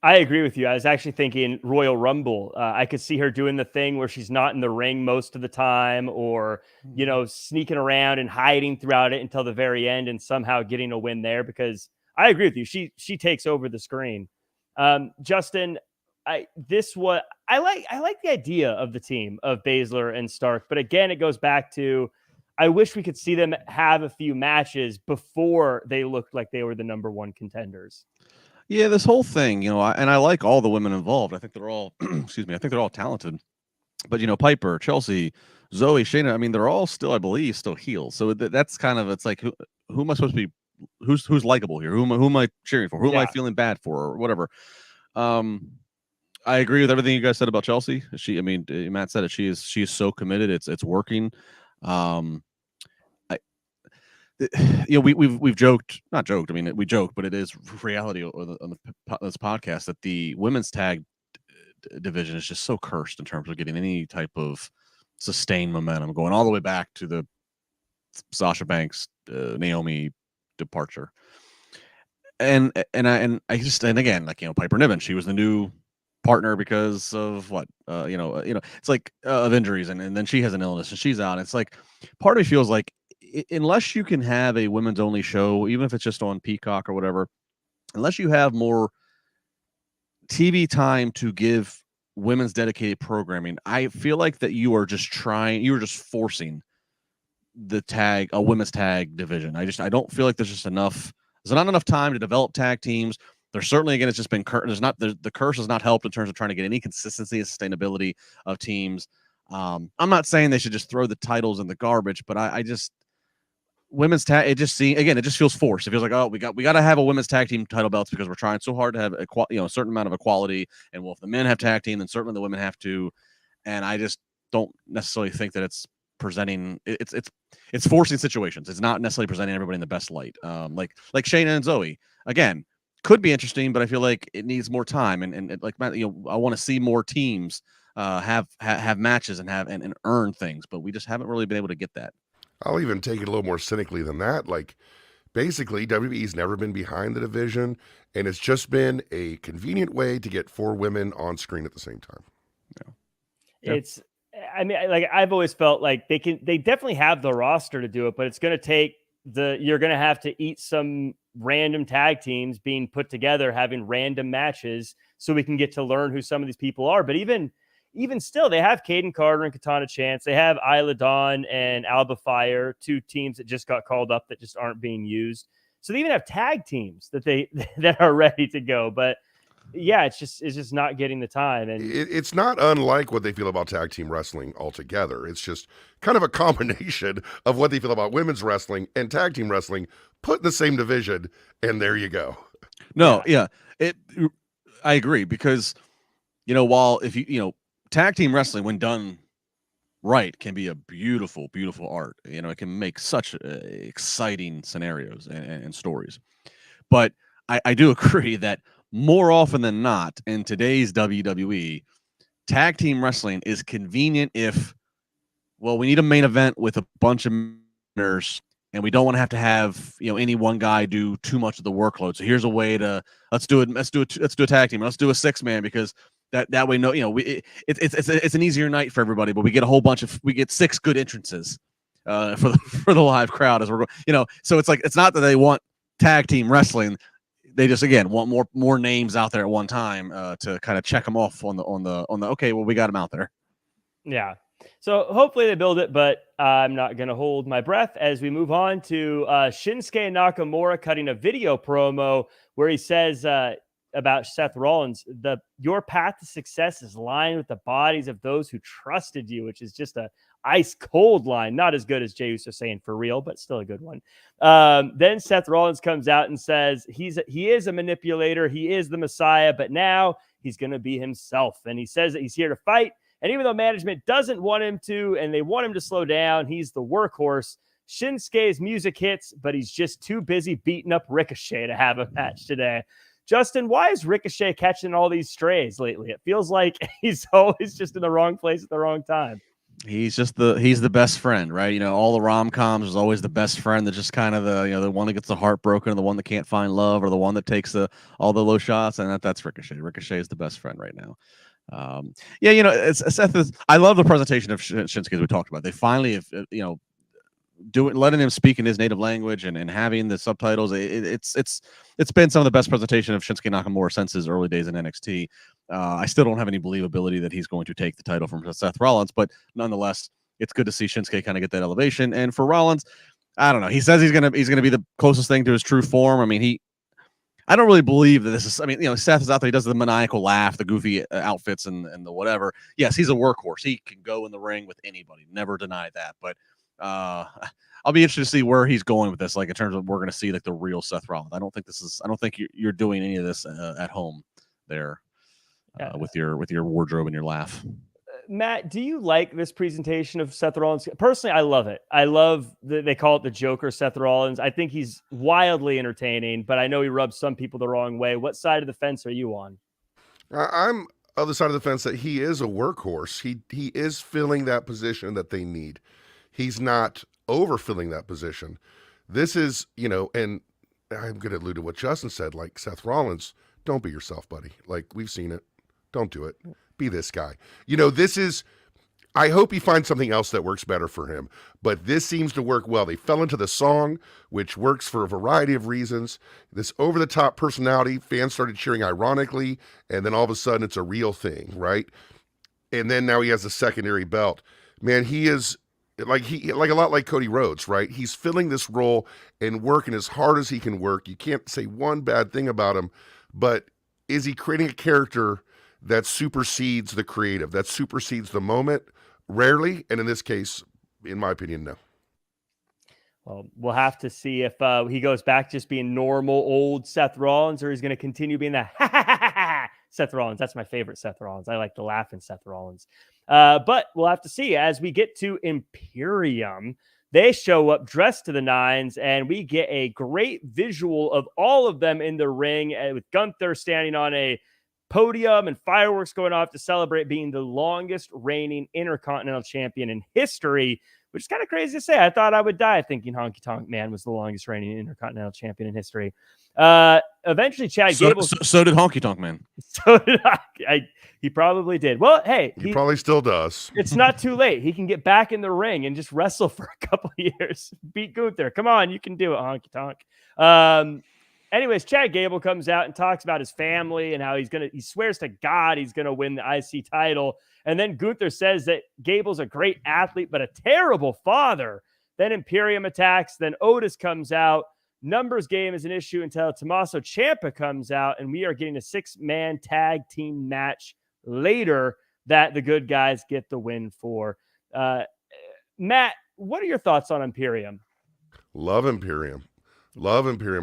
I agree with you. I was actually thinking Royal Rumble. I could see her doing the thing where she's not in the ring most of the time, or, sneaking around and hiding throughout it until the very end and somehow getting a win there, because I agree with you. She takes over the screen. Justin, I like the idea of the team of Baszler and Stark, but again, it goes back to, I wish we could see them have a few matches before they looked like they were the number one contenders. Yeah, this whole thing, and I like all the women involved. I think they're all, excuse me, I think they're all talented. But Piper, Chelsea, Zoe, Shayna, I mean, they're all still, I believe, still heels. So that's kind of, it's like, who am I supposed to be? Who's likable here? Who am I cheering for? Who am I feeling bad for, or whatever? I agree with everything you guys said about Chelsea. Matt said it. She is so committed. It's working. We've joked, not joked. I mean, we joke, but it is reality on this podcast that the women's tag division is just so cursed in terms of getting any type of sustained momentum, going all the way back to the Sasha Banks, Naomi departure. And again, like, Piper Niven, she was the new partner because of what, it's like of injuries, and then she has an illness and she's out. It's like, part of me feels like, unless you can have a women's only show, even if it's just on Peacock or whatever, unless you have more TV time to give women's dedicated programming, I feel like that you are just forcing a women's tag division. I don't feel like there's not enough time to develop tag teams. There's certainly, again, it's just been the curse has not helped in terms of trying to get any consistency and sustainability of teams. I'm not saying they should just throw the titles in the garbage, but I just, women's tag, it just feels forced. It feels like, oh, we got to have a women's tag team title belts because we're trying so hard to have a certain amount of equality. And well, if the men have tag team, then certainly the women have to. And I just don't necessarily think that it's presenting. It's forcing situations. It's not necessarily presenting everybody in the best light. Like Shayna and Zoe, again, could be interesting, but I feel like it needs more time. And like Matt, I want to see more teams have matches and earn things, but we just haven't really been able to get that. I'll even take it a little more cynically than that. Like, basically, WWE's never been behind the division, and it's just been a convenient way to get 4 women on screen at the same time. Yeah. I've always felt like they definitely have the roster to do it, but it's going to take you're going to have to eat some random tag teams being put together, having random matches so we can get to learn who some of these people are. But even still, they have Caden Carter and Katana Chance. They have Isla Dawn and Alba Fire, 2 teams that just got called up that just aren't being used. So they even have tag teams that are ready to go. But yeah, it's just not getting the time. And it's not unlike what they feel about tag team wrestling altogether. It's just kind of a combination of what they feel about women's wrestling and tag team wrestling put in the same division, and there you go. No, yeah. I agree, because while if tag team wrestling, when done right, can be a beautiful, beautiful art. It can make such exciting scenarios and stories. But I do agree that more often than not in today's WWE, tag team wrestling is convenient if, well, we need a main event with a bunch of winners, and we don't want to have any one guy do too much of the workload. So here's a way to let's do a tag team. Let's do a 6-man, because that way, it's an easier night for everybody, but we get 6 good entrances for the live crowd as we're going. So it's like, it's not that they want tag team wrestling. They just, again, want more names out there at one time to kind of check them off on the okay, well, we got them out there. Yeah. So hopefully they build it, but I'm not going to hold my breath as we move on to Shinsuke Nakamura cutting a video promo where he says about Seth Rollins, your path to success is lined with the bodies of those who trusted you, which is just a ice cold line. Not as good as Jey Uso saying for real, but still a good one. Then Seth Rollins comes out and says he is a manipulator. He is the Messiah, but now he's going to be himself. And he says that he's here to fight. And even though management doesn't want him to, and they want him to slow down, he's the workhorse. Shinsuke's music hits, but he's just too busy beating up Ricochet to have a match today. Justin, why is Ricochet catching all these strays lately? It feels like he's always just in the wrong place at the wrong time. He's the best friend, right? All the rom-coms is always the best friend that just kind of the one that gets the heart broken, or the one that can't find love, or the one that takes all the low shots, and that's Ricochet. Ricochet is the best friend right now. Seth is. I love the presentation of Shinsuke, as we talked about. They finally have, letting him speak in his native language and having the subtitles. It's been some of the best presentation of Shinsuke Nakamura since his early days in NXT. I still don't have any believability that he's going to take the title from Seth Rollins, but nonetheless, it's good to see Shinsuke kind of get that elevation. And for Rollins, I don't know. He says he's gonna be the closest thing to his true form. I mean, I don't really believe that this is. I mean, Seth is out there. He does the maniacal laugh, the goofy outfits, and the whatever. Yes, he's a workhorse. He can go in the ring with anybody. Never deny that. But I'll be interested to see where he's going with this. Like in terms of we're going to see like the real Seth Rollins. I don't think you're doing any of this at home there with your wardrobe and your laugh. Matt, do you like this presentation of Seth Rollins? Personally, I love it. I love they call it the Joker Seth Rollins. I think he's wildly entertaining, but I know he rubs some people the wrong way. What side of the fence are you on? I'm on the side of the fence that he is a workhorse. He is filling that position that they need. He's not overfilling that position. This is, and I'm going to allude to what Justin said, like Seth Rollins, don't be yourself, buddy. Like we've seen it. Don't do it. Be this guy. This is, I hope he finds something else that works better for him, but this seems to work well. They fell into the song, which works for a variety of reasons. This over-the-top personality, fans started cheering ironically, and then all of a sudden it's a real thing, right? And then now he has a secondary belt. Man, he is like a lot like Cody Rhodes, right? He's filling this role and working as hard as he can work. You can't say one bad thing about him, but is he creating a character that supersedes the creative, that supersedes the moment? Rarely, and in this case, in my opinion, no. Well, we'll have to see if he goes back just being normal old Seth Rollins, or he's going to continue being that Seth Rollins. That's my favorite Seth Rollins. I like the laughing Seth Rollins. But we'll have to see as we get to Imperium. They show up dressed to the nines, and we get a great visual of all of them in the ring with Gunther standing on a podium and fireworks going off to celebrate being the longest reigning Intercontinental Champion in history, which is kind of crazy to say. I thought I would die thinking Honky Tonk Man was the longest reigning Intercontinental Champion in history. Eventually, Chad Gable. So did Honky Tonk Man. So did I. He probably did. Well, hey. He probably still does. It's not too late. He can get back in the ring and just wrestle for a couple of years. Beat Gunther. Come on, you can do it, Honky Tonk. Anyways, Chad Gable comes out and talks about his family and how he swears to God he's going to win the IC title. And then Gunther says that Gable's a great athlete, but a terrible father. Then Imperium attacks. Then Otis comes out. Numbers game is an issue until Tommaso Ciampa comes out, and we are getting a 6-man tag team match later that the good guys get the win for. Matt, what are your thoughts on Imperium? Love Imperium.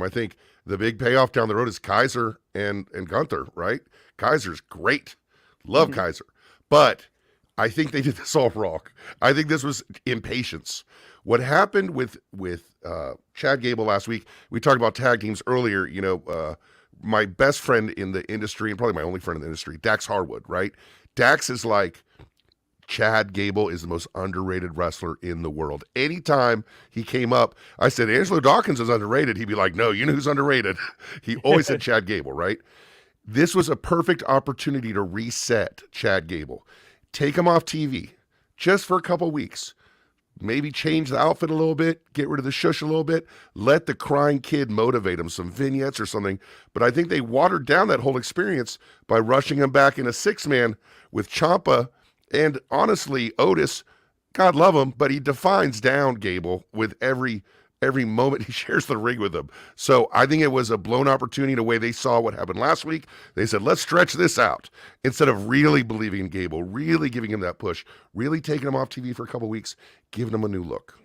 I think the big payoff down the road is Kaiser and Gunther, right? Kaiser's great. Love Kaiser. But I think they did this all wrong. I think this was impatience. What happened with Chad Gable last week, we talked about tag teams earlier, my best friend in the industry, and probably my only friend in the industry, Dax Harwood, right? Dax is like, Chad Gable is the most underrated wrestler in the world. Anytime he came up, I said, Angelo Dawkins is underrated. He'd be like, no, you know who's underrated? He always said Chad Gable, right? This was a perfect opportunity to reset Chad Gable. Take him off TV just for a couple weeks. Maybe change the outfit a little bit, get rid of the shush a little bit, let the crying kid motivate him, some vignettes or something. But I think they watered down that whole experience by rushing him back in a 6-man with Ciampa. And honestly, Otis, God love him, but he defines down Gable with every moment he shares the ring with him. So I think it was a blown opportunity the way they saw what happened last week. They said, let's stretch this out. Instead of really believing in Gable, really giving him that push, really taking him off TV for a couple weeks, giving him a new look.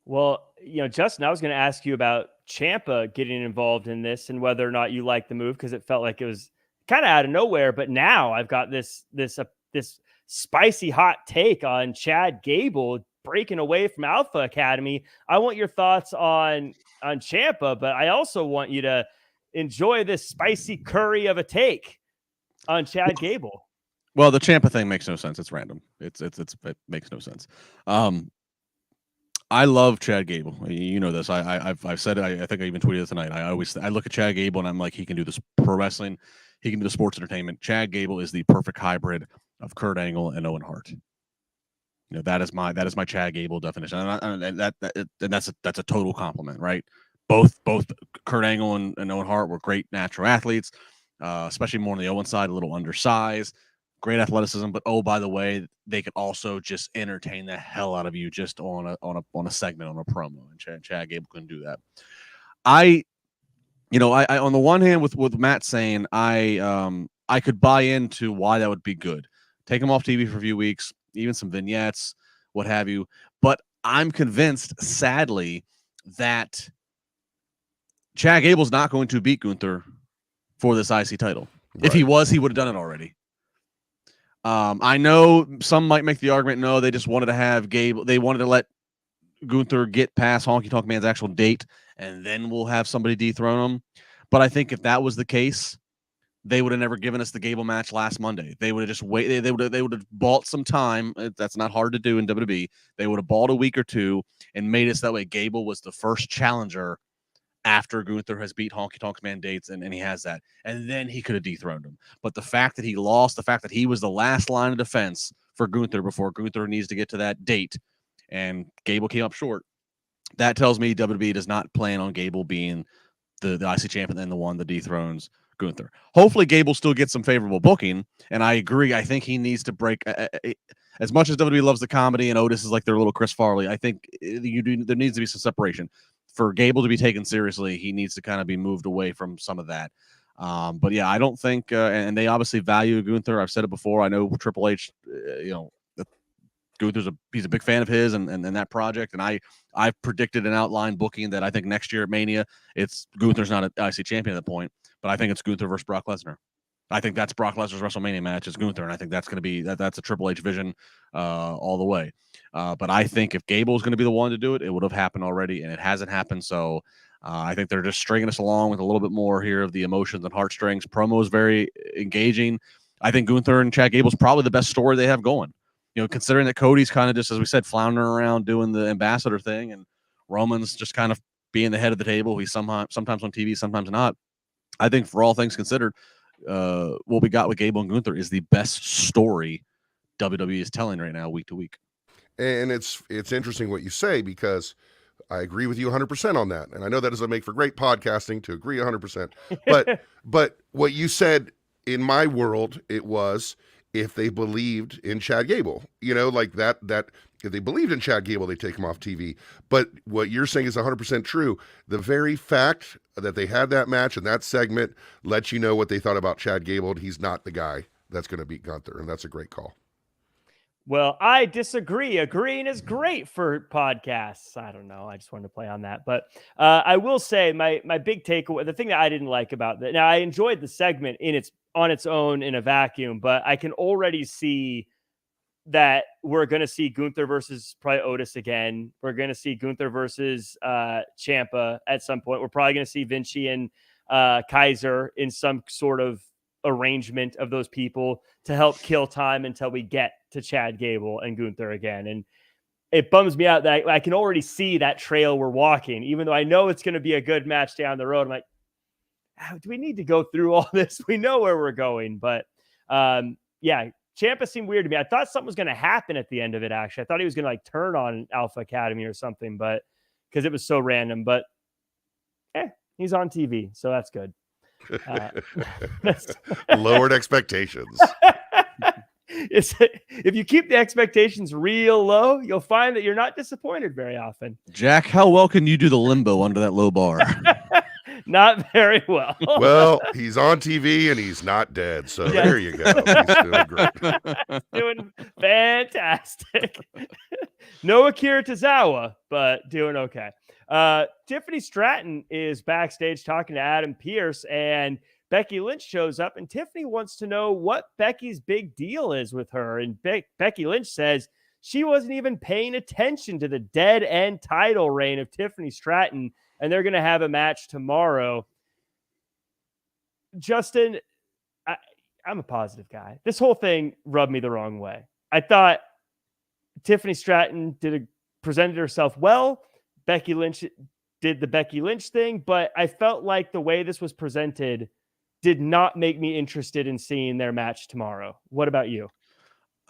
Well, Justin, I was going to ask you about Ciampa getting involved in this and whether or not you liked the move, because it felt like it was kind of out of nowhere. But now I've got this spicy hot take on Chad Gable breaking away from Alpha Academy. I want your thoughts on Ciampa, but I also want you to enjoy this spicy curry of a take on Chad Gable. Well, the Ciampa thing makes no sense. It's random. It makes no sense. I love Chad Gable. You know this. I've said it. I think I even tweeted it tonight. I look at Chad Gable and I'm like, he can do this pro wrestling. He can do the sports entertainment. Chad Gable is the perfect hybrid of Kurt Angle and Owen Hart. That is my Chad Gable definition, and that's a total compliment, right? Both Kurt Angle and Owen Hart were great natural athletes, especially more on the Owen side, a little undersized, great athleticism. But oh, by the way, they could also just entertain the hell out of you just on a segment, on a promo, and Chad Gable couldn't do that. I on the one hand with Matt saying I could buy into why that would be good. Take him off TV for a few weeks, even some vignettes, what have you. But I'm convinced, sadly, that Chad Gable's not going to beat Gunther for this IC title. Right. If he was, he would have done it already. I know some might make the argument, no, they just wanted to have Gable. They wanted to let Gunther get past Honky Tonk Man's actual date, and then we'll have somebody dethrone him. But I think if that was the case, they would have never given us the Gable match last Monday. They would have just waited. They would have bought some time. That's not hard to do in WWE. They would have bought a week or two and made it so that way Gable was the first challenger after Gunther has beat Honky Tonk Man dates, and he has that. And then he could have dethroned him. But the fact that he lost, the fact that he was the last line of defense for Gunther before Gunther needs to get to that date, and Gable came up short, that tells me WWE does not plan on Gable being the IC champion and the one that dethrones Gunther. Hopefully Gable still gets some favorable booking, and I agree. I think he needs to break as much as WWE loves the comedy and Otis is like their little Chris Farley. I think there needs to be some separation for Gable to be taken seriously. He needs to kind of be moved away from some of that. But yeah, I don't think, and they obviously value Gunther. I've said it before. I know Triple H, Gunther's he's a big fan of his and that project. And I've predicted an outline booking that I think next year at Mania, it's Gunther's not an IC champion at that point, but I think it's Gunther versus Brock Lesnar. I think that's Brock Lesnar's WrestleMania match is Gunther, and I think that's going to be that's a Triple H vision all the way. But I think if Gable is going to be the one to do it, it would have happened already, and it hasn't happened. So I think they're just stringing us along with a little bit more here of the emotions and heartstrings. Promo is very engaging. I think Gunther and Chad Gable is probably the best story they have going. Considering that Cody's kind of just, as we said, floundering around doing the ambassador thing, and Roman's just kind of being the head of the table. He's sometimes on TV, sometimes not. I think for all things considered, what we got with Gable and Gunther is the best story WWE is telling right now, week to week. And it's interesting what you say, because I agree with you 100% on that. And I know that doesn't make for great podcasting to agree 100%. But what you said in my world, it was if they believed in Chad Gable, like that if they believed in Chad Gable, they take him off TV. But what you're saying is 100% true. The very fact that they had that match and that segment lets you know what they thought about Chad Gable. He's not the guy that's going to beat Gunther, and that's a great call. Well, I disagree. Agreeing is great for podcasts. I don't know. I just wanted to play on that. But I will say my big takeaway, the thing that I didn't like about that, now I enjoyed the segment on it's own in a vacuum, but I can already see that we're going to see Gunther versus probably Otis again. We're going to see Gunther versus Ciampa at some point. We're probably going to see Vinci and Kaiser in some sort of arrangement of those people to help kill time until we get to Chad Gable and Gunther again. And it bums me out that I can already see that trail we're walking, even though I know it's going to be a good match down the road. I'm like, do we need to go through all this? We know where we're going, but yeah, Ciampa seemed weird to me. I thought something was going to happen at the end of it. Actually, I thought he was going to turn on Alpha Academy or something, but because it was so random, but he's on TV. So that's good. Lowered expectations. If you keep the expectations real low, you'll find that you're not disappointed very often. Jack, how well can you do the limbo under that low bar? Not very well. Well, he's on TV and he's not dead. So There you go. He's doing great. Doing fantastic. No Akira Tozawa, but doing okay. Tiffany Stratton is backstage talking to Adam Pearce, and Becky Lynch shows up, and Tiffany wants to know what Becky's big deal is with her. And Becky Lynch says she wasn't even paying attention to the dead end title reign of Tiffany Stratton, and they're going to have a match tomorrow. Justin, I'm a positive guy. This whole thing rubbed me the wrong way. I thought Tiffany Stratton presented herself well. Becky Lynch did the Becky Lynch thing, but I felt like the way this was presented did not make me interested in seeing their match tomorrow. What about you?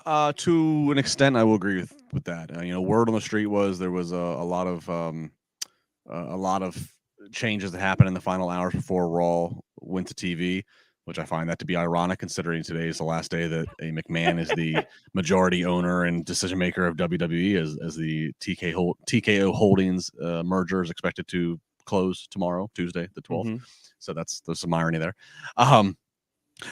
To an extent, I will agree with that. Word on the street was there was a lot of changes that happened in the final hours before Raw went to TV, which I find that to be ironic considering today is the last day that a McMahon is the majority owner and decision maker of WWE as the TKO Holdings merger is expected to close tomorrow, Tuesday, the 12th. Mm-hmm. So there's some irony there.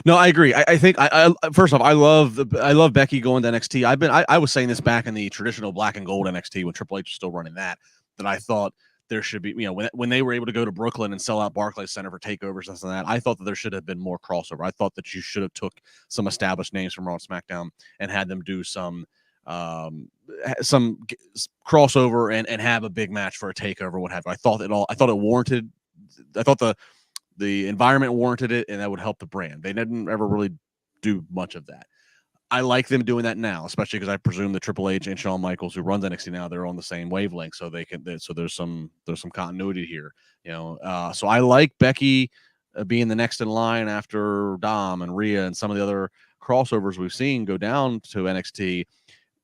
No, I agree. I think I first off, I love Becky going to NXT. I was saying this back in the traditional black and gold NXT when Triple H was still running that I thought there should be, when they were able to go to Brooklyn and sell out Barclays Center for takeovers and that, I thought that there should have been more crossover. I thought that you should have took some established names from Raw and SmackDown and had them do some crossover and have a big match for a takeover, what have you. I thought it warranted. I thought the environment warranted it, and that would help the brand. They didn't ever really do much of that. I like them doing that now, especially because I presume that Triple H and Shawn Michaels, who runs NXT now, they're on the same wavelength, so so there's some continuity here, So I like Becky being the next in line after Dom and Rhea and some of the other crossovers we've seen go down to NXT.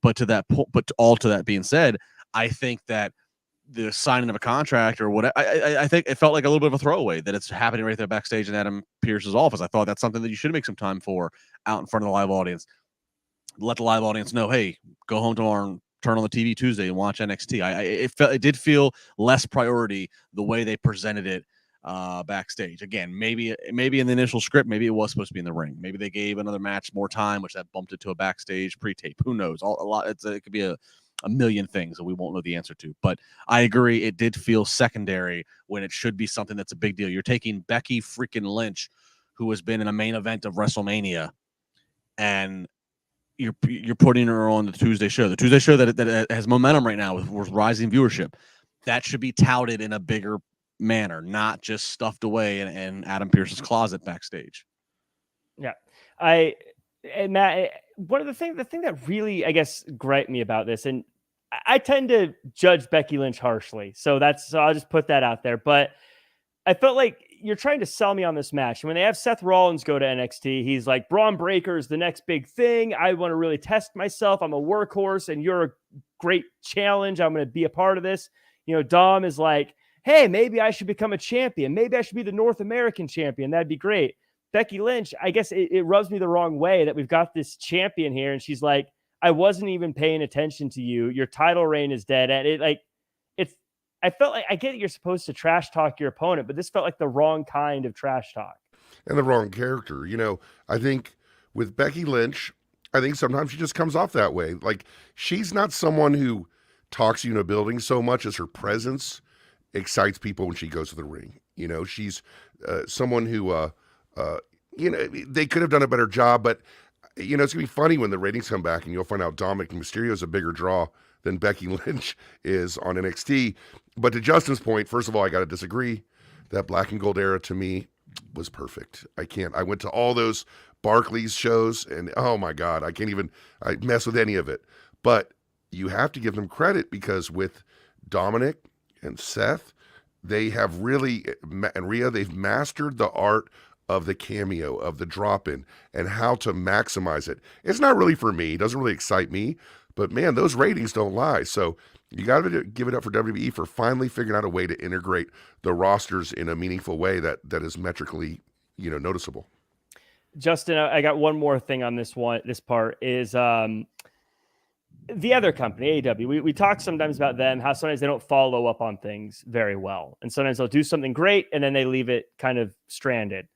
But to that being said, I think that the signing of a contract or what, I think it felt like a little bit of a throwaway that it's happening right there backstage in Adam Pearce's office. I thought that's something that you should make some time for out in front of the live audience. Let the live audience know, hey, go home tomorrow and turn on the TV Tuesday and watch NXT. It did feel less priority the way they presented it backstage. Again, maybe in the initial script, maybe it was supposed to be in the ring. Maybe they gave another match more time, which that bumped it to a backstage pre-tape. Who knows? It could be a million things that we won't know the answer to. But I agree, it did feel secondary when it should be something that's a big deal. You're taking Becky freaking Lynch, who has been in a main event of WrestleMania, and you're putting her on the Tuesday show. The Tuesday show that has momentum right now with rising viewership. That should be touted in a bigger manner, not just stuffed away in Adam Pearce's closet backstage. Yeah. And Matt, the thing that really, I guess, griped me about this, and I tend to judge Becky Lynch harshly, so I'll just put that out there. But I felt like you're trying to sell me on this match. And when they have Seth Rollins go to NXT, he's like, Braun Breaker is the next big thing. I want to really test myself. I'm a workhorse, and you're a great challenge. I'm going to be a part of this. Dom is like, hey, maybe I should become a champion. Maybe I should be the North American champion. That'd be great. Becky Lynch, I guess it rubs me the wrong way that we've got this champion here, and she's like, I wasn't even paying attention to you. Your title reign is dead. And I felt like, I get that you're supposed to trash talk your opponent, but this felt like the wrong kind of trash talk. And the wrong character. I think with Becky Lynch, I think sometimes she just comes off that way. Like, she's not someone who talks you in a building so much as her presence excites people when she goes to the ring. She's someone who, they could have done a better job, but, it's going to be funny when the ratings come back and you'll find out Dominic Mysterio is a bigger draw than Becky Lynch is on NXT. But to Justin's point, first of all, I got to disagree. That black and gold era to me was perfect. I went to all those Barclays shows and oh my God, I mess with any of it. But you have to give them credit because with Dominic and Seth, they have really, and Rhea, they've mastered the art of the cameo, of the drop-in, and how to maximize it. It's not really for me. It doesn't really excite me. But, man, those ratings don't lie. So you got to give it up for WWE for finally figuring out a way to integrate the rosters in a meaningful way that is metrically, noticeable. Justin, I got one more thing on this one. This part is the other company, AEW. We talk sometimes about them, how sometimes they don't follow up on things very well. And sometimes they'll do something great, and then they leave it kind of stranded.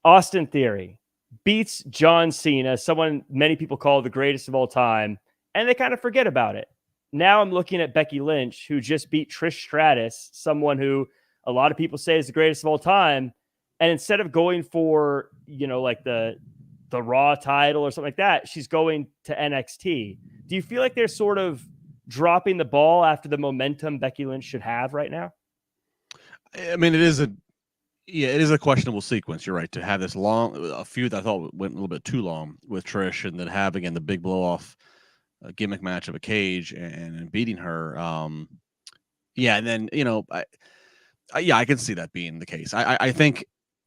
Austin Theory beats John Cena, someone many people call the greatest of all time, and they kind of forget about it. Now I'm looking at Becky Lynch, who just beat Trish Stratus, someone who a lot of people say is the greatest of all time. And instead of going for, like the Raw title or something like that, she's going to NXT. Do you feel like they're sort of dropping the ball after the momentum Becky Lynch should have right now? I mean, it is a questionable sequence. You're right, to have this a feud that I thought went a little bit too long with Trish, and then have again the big blow off gimmick match of a cage and beating her. And then I can see that being the case. I think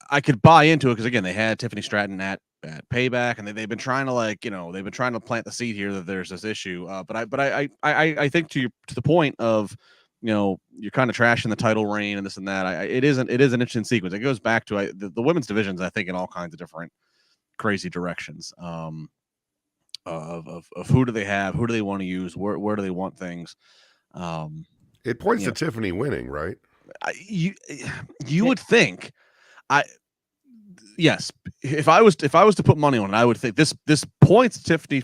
I could buy into it because again they had Tiffany Stratton at Payback, and they've been trying to plant the seed here that there's this issue. But I think to the point of, you're kind of trashing the title reign and this and that. It is an interesting sequence. It goes back to the women's divisions, I think, in all kinds of different crazy directions of who do they have, who do they want to use, where do they want things. It points to Tiffany winning, right? you would think, yes, if I was to put money on it, I would think this points Tiffany.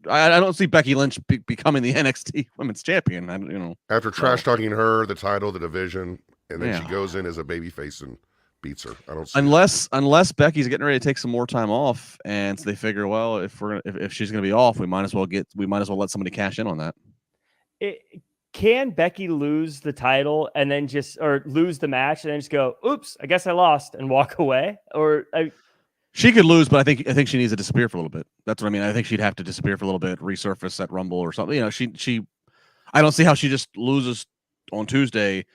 I don't see Becky Lynch becoming the NXT Women's Champion. After trash talking her, the title, the division, and then she goes in as a babyface and beats her. I don't see unless Becky's getting ready to take some more time off, and so they figure, well, if she's going to be off, we might as well let somebody cash in on that. Can Becky lose the title and then lose the match and then just go, oops, I guess I lost, and walk away? She could lose, but I think she needs to disappear for a little bit. That's what I mean. I think she'd have to disappear for a little bit, resurface at Rumble or something. I don't see how she just loses on Tuesday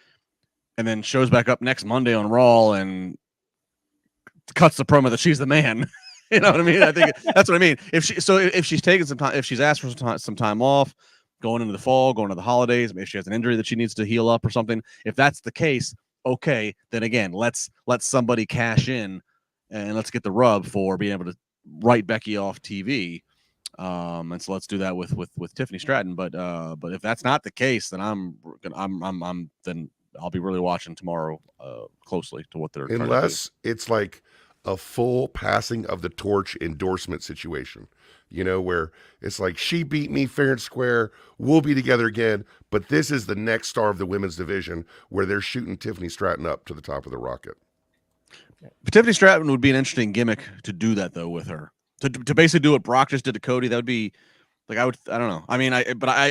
and then shows back up next Monday on Raw and cuts the promo that she's the man. You know what I mean? I think that's what I mean. If she's taking some time, if she's asked for some time off, going into the fall, going to the holidays, maybe she has an injury that she needs to heal up or something. If that's the case, okay, then again, let's let somebody cash in and let's get the rub for being able to write Becky off TV. And so let's do that with Tiffany Stratton. But if that's not the case, then then I'll be really watching tomorrow closely to what they're unless it's like a full passing of the torch endorsement situation, where it's like, she beat me fair and square, we'll be together again, but this is the next star of the women's division where they're shooting Tiffany Stratton up to the top of the rocket. But Tiffany Stratton would be an interesting gimmick to do that, though, with her. To basically do what Brock just did to Cody, that would be like, I don't know. I mean, I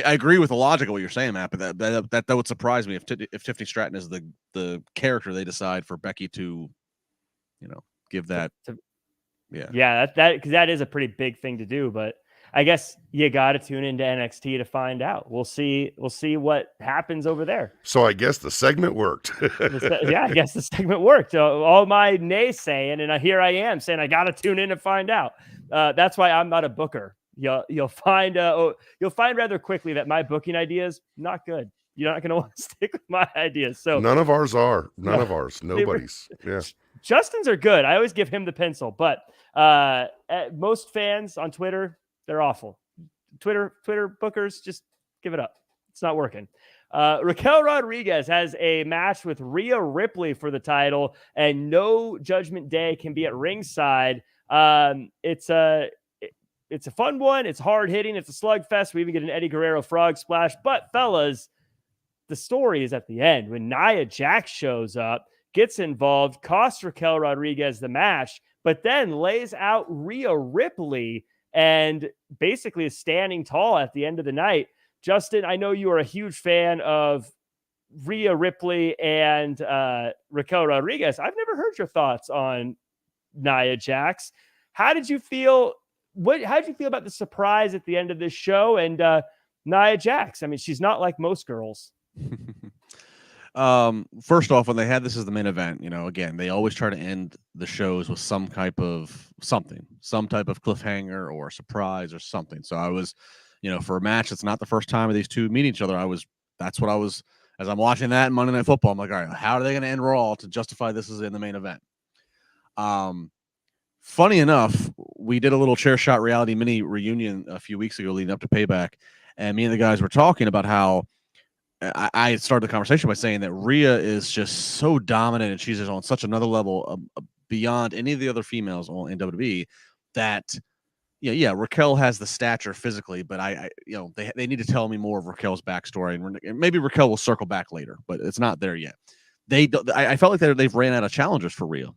agree with the logic of what you're saying, Matt, but that would surprise me if Tiffany Stratton is the character they decide for Becky to, give that. Yeah, because that is a pretty big thing to do, but I guess you got to tune into NXT to find out. We'll see what happens over there. So I guess the segment worked. I guess the segment worked. All my naysaying, and here I am saying I got to tune in to find out. That's why I'm not a booker. You'll find rather quickly that my booking ideas not good. You're not going to want to stick with my ideas. So none of ours are. None of ours. Nobody's. Yeah. Justin's are good. I always give him the pencil, but most fans on Twitter, they're awful. Twitter bookers, just give it up. It's not working. Raquel Rodriguez has a match with Rhea Ripley for the title, and no Judgment Day can be at ringside. It's a fun one. It's hard hitting. It's a slugfest. We even get an Eddie Guerrero frog splash. But fellas, the story is at the end when Nia Jax shows up, gets involved, costs Raquel Rodriguez the match, but then lays out Rhea Ripley and basically is standing tall at the end of the night. Justin, I know you are a huge fan of Rhea Ripley and Raquel Rodriguez. I've never heard your thoughts on Nia Jax. How did you feel? How did you feel about the surprise at the end of this show and Nia Jax? I mean, she's not like most girls. First off, when they had this as the main event, again, they always try to end the shows with some type of cliffhanger or surprise or something. So I was, for a match that's not the first time of these two meeting each other, that's what I was, as I'm watching that in Monday Night Football, I'm like, all right, how are they going to end Raw to justify this as in the main event? Funny enough, we did a little Chair Shot Reality mini reunion a few weeks ago leading up to Payback, and me and the guys were talking about how I started the conversation by saying that Rhea is just so dominant and she's just on such another level beyond any of the other females in WWE that, Raquel has the stature physically, but they need to tell me more of Raquel's backstory, and maybe Raquel will circle back later, but it's not there yet. I felt like they've ran out of challengers for Rhea,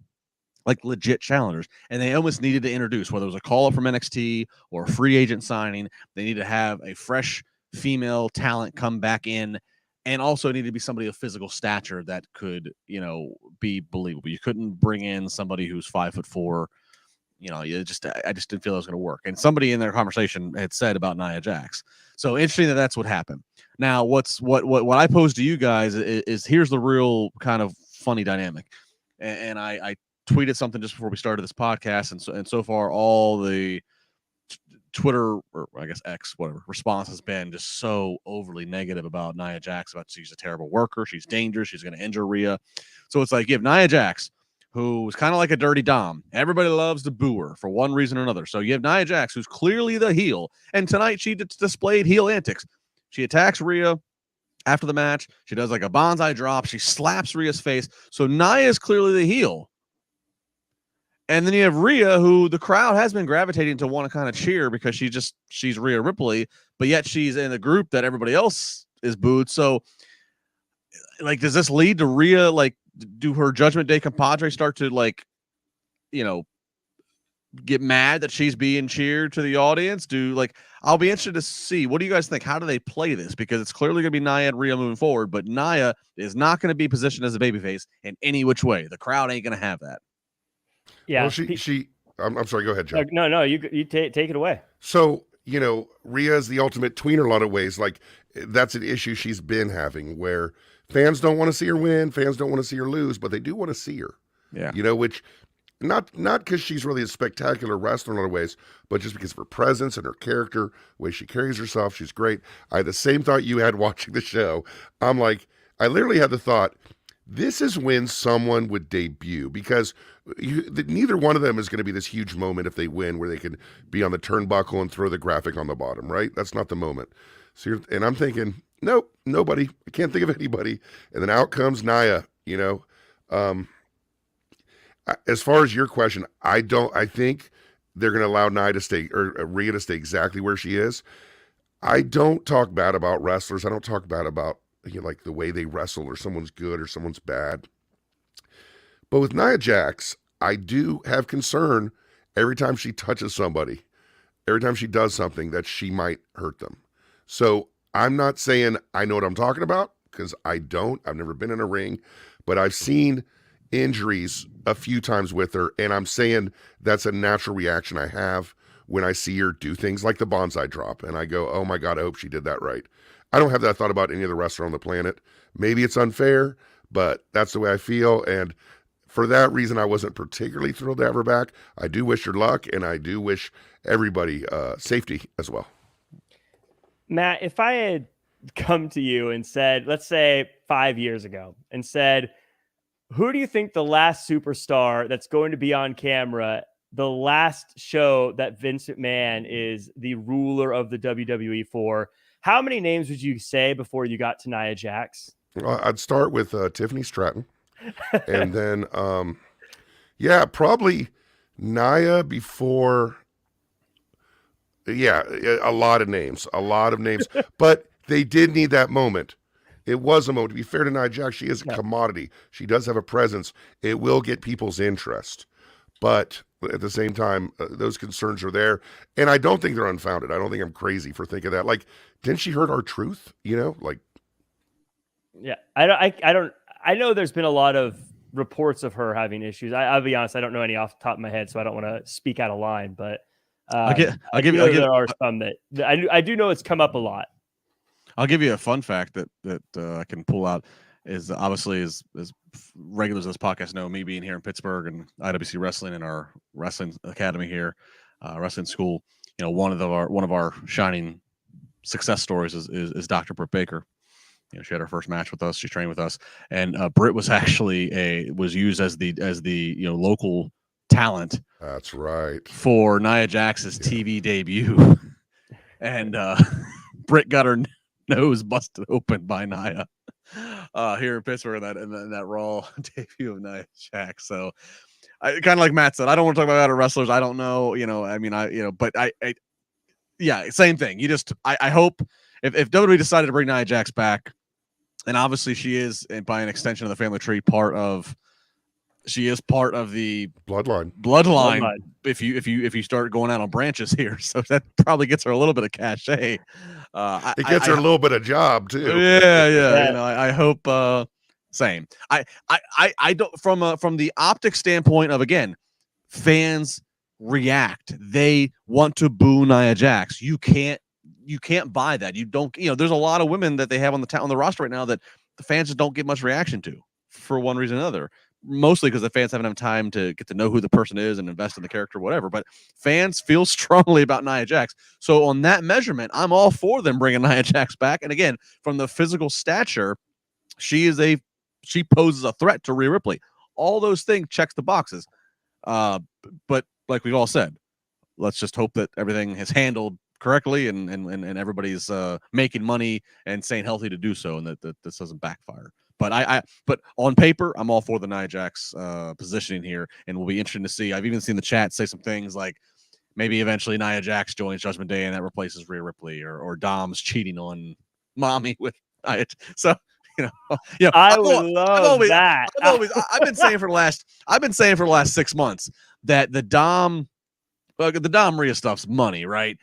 like legit challengers, and they almost needed to introduce, whether it was a call up from NXT or a free agent signing, they need to have a fresh female talent come back in. And also need to be somebody of physical stature that could, be believable. You couldn't bring in somebody who's 5'4". I just didn't feel it was going to work. And somebody in their conversation had said about Nia Jax. So interesting that's what happened. Now, what I posed to you guys is here's the real kind of funny dynamic. And I tweeted something just before we started this podcast, and so far all the Twitter, or I guess X, whatever, response has been just so overly negative about Nia Jax, about she's a terrible worker, she's dangerous, she's going to injure Rhea. So it's like, you have Nia Jax, who's kind of like a dirty dom. Everybody loves to boo her for one reason or another. So you have Nia Jax, who's clearly the heel, and tonight she displayed heel antics. She attacks Rhea, After the match, she does like a bonsai drop. She slaps Rhea's face. So Nia is clearly the heel. And then you have Rhea, who the crowd has been gravitating to want to kind of cheer because she's Rhea Ripley, but yet she's in a group that everybody else is booed. So, like, does this lead to Rhea, like, do her Judgment Day compadre start to, like, you know, get mad that she's being cheered to the audience? I'll be interested to see. What do you guys think? How do they play this? Because it's clearly going to be Nia and Rhea moving forward, but Nia is not going to be positioned as a babyface in any which way. The crowd ain't going to have that. Yeah. Well, I'm sorry. Go ahead, Joe. No, you take it away. So, Rhea is the ultimate tweener in a lot of ways. Like, that's an issue she's been having where fans don't want to see her win. Fans don't want to see her lose, but they do want to see her. Yeah. Which not because she's really a spectacular wrestler in a lot of ways, but just because of her presence and her character, the way she carries herself, she's great. I had the same thought you had watching the show. I'm like, I literally had the thought, this is when someone would debut, because neither one of them is going to be this huge moment if they win where they can be on the turnbuckle and throw the graphic on the bottom, right? That's not the moment. And I'm thinking, nope, nobody. I can't think of anybody. And then out comes Nia, As far as your question, I think they're going to allow Nia to stay, or Rhea to stay exactly where she is. I don't talk bad about wrestlers. I don't talk bad about like the way they wrestle, or someone's good or someone's bad. But with Nia Jax, I do have concern every time she touches somebody, every time she does something that she might hurt them. So I'm not saying I know what I'm talking about, because I don't. I've never been in a ring, but I've seen injuries a few times with her, and I'm saying that's a natural reaction I have when I see her do things like the bonsai drop, and I go, oh my God, I hope she did that right. I don't have that thought about any other wrestler on the planet. Maybe it's unfair, but that's the way I feel, and for that reason, I wasn't particularly thrilled to have her back. I do wish her luck, and I do wish everybody safety as well. Matt, if I had come to you and said, let's say 5 years ago, and said, who do you think the last superstar that's going to be on camera, the last show that Vince McMahon is the ruler of the WWE for, how many names would you say before you got to Nia Jax? I'd start with Tiffany Stratton. And then, probably Nia before. Yeah, a lot of names. But they did need that moment. It was a moment. To be fair to Nia Jax, she is a commodity. She does have a presence. It will get people's interest. But at the same time, those concerns are there. And I don't think they're unfounded. I don't think I'm crazy for thinking that. Like, didn't she hurt R-Truth? Yeah, I know there's been a lot of reports of her having issues. I'll be honest, I don't know any off the top of my head, so I don't want to speak out of line, but there are some that I do know it's come up a lot. I'll give you a fun fact that I can pull out. Is obviously as regulars of this podcast know, me being here in Pittsburgh and IWC Wrestling and our wrestling academy here, wrestling school. One of our shining success stories is Dr. Britt Baker. She had her first match with us. She trained with us, and Britt was actually was used as the local talent. That's right. For Nia Jax's TV debut, and Britt got her nose busted open by Nia here in Pittsburgh in that Raw debut of Nia Jax. So, I kind of like Matt said, I don't want to talk about other wrestlers. I don't know. But same thing. I hope if WWE decided to bring Nia Jax back. And obviously she is, by an extension of the family tree, part of the bloodline. If you start going out on branches here, so that probably gets her a little bit of cachet. It gets her a little bit of job too. Yeah. I hope same. I don't from the optic standpoint of, again, fans react. They want to boo Nia Jax. You can't buy that. You don't, there's a lot of women that they have on the roster right now that the fans just don't get much reaction to for one reason or another. Mostly because the fans haven't had time to get to know who the person is and invest in the character, whatever. But fans feel strongly about Nia Jax. So on that measurement, I'm all for them bringing Nia Jax back. And again, from the physical stature, she poses a threat to Rhea Ripley. All those things checks the boxes. But like we've all said, let's just hope that everything is handled correctly, and everybody's making money and staying healthy to do so, and that this doesn't backfire. But but on paper, I'm all for the Nia Jax positioning here, and we'll be interesting to see. I've even seen the chat say some things like maybe eventually Nia Jax joins Judgment Day and that replaces Rhea Ripley, or Dom's cheating on Mommy with Nia. So I would love that. I've been saying for the last 6 months that the Dom Rhea stuff's money, right?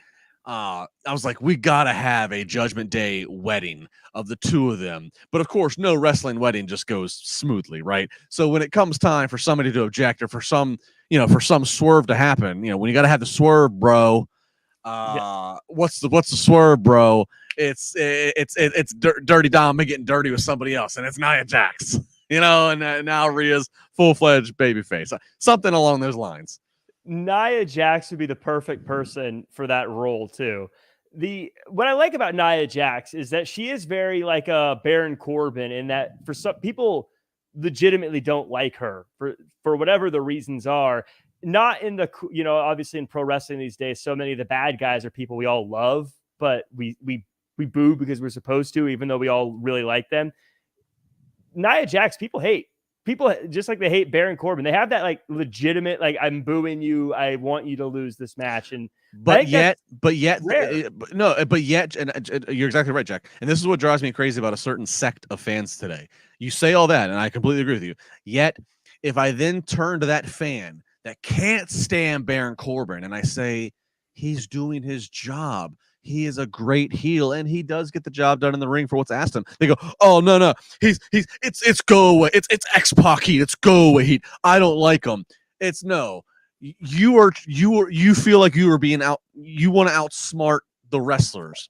I was like, we gotta have a Judgment Day wedding of the two of them. But of course, no wrestling wedding just goes smoothly, right? So when it comes time for somebody to object, or for some swerve to happen, when you gotta have the swerve, bro. What's the swerve, bro? It's Dirty Dom getting dirty with somebody else, and it's Nia Jax, and now Rhea's full-fledged babyface, something along those lines. Nia Jax would be the perfect person for that role too. What I like about Nia Jax is that she is very like a Baron Corbin, in that for some people legitimately don't like her for whatever the reasons are. Not in the, obviously in pro wrestling these days, so many of the bad guys are people we all love, but we boo because we're supposed to, even though we all really like them. Nia Jax, people hate. People just like they hate Baron Corbin. They have that like legitimate, like, I'm booing you, I want you to lose this match. And but yet, and you're exactly right, Jack. And this is what drives me crazy about a certain sect of fans today. You say all that, and I completely agree with you. Yet, if I then turn to that fan that can't stand Baron Corbin, and I say, he's doing his job, he is a great heel, and he does get the job done in the ring for what's asked him, they go, oh no, it's go away, it's X-Pac heat, it's go away heat, I don't like him. It's no, you feel like you are being out, you want to outsmart the wrestlers,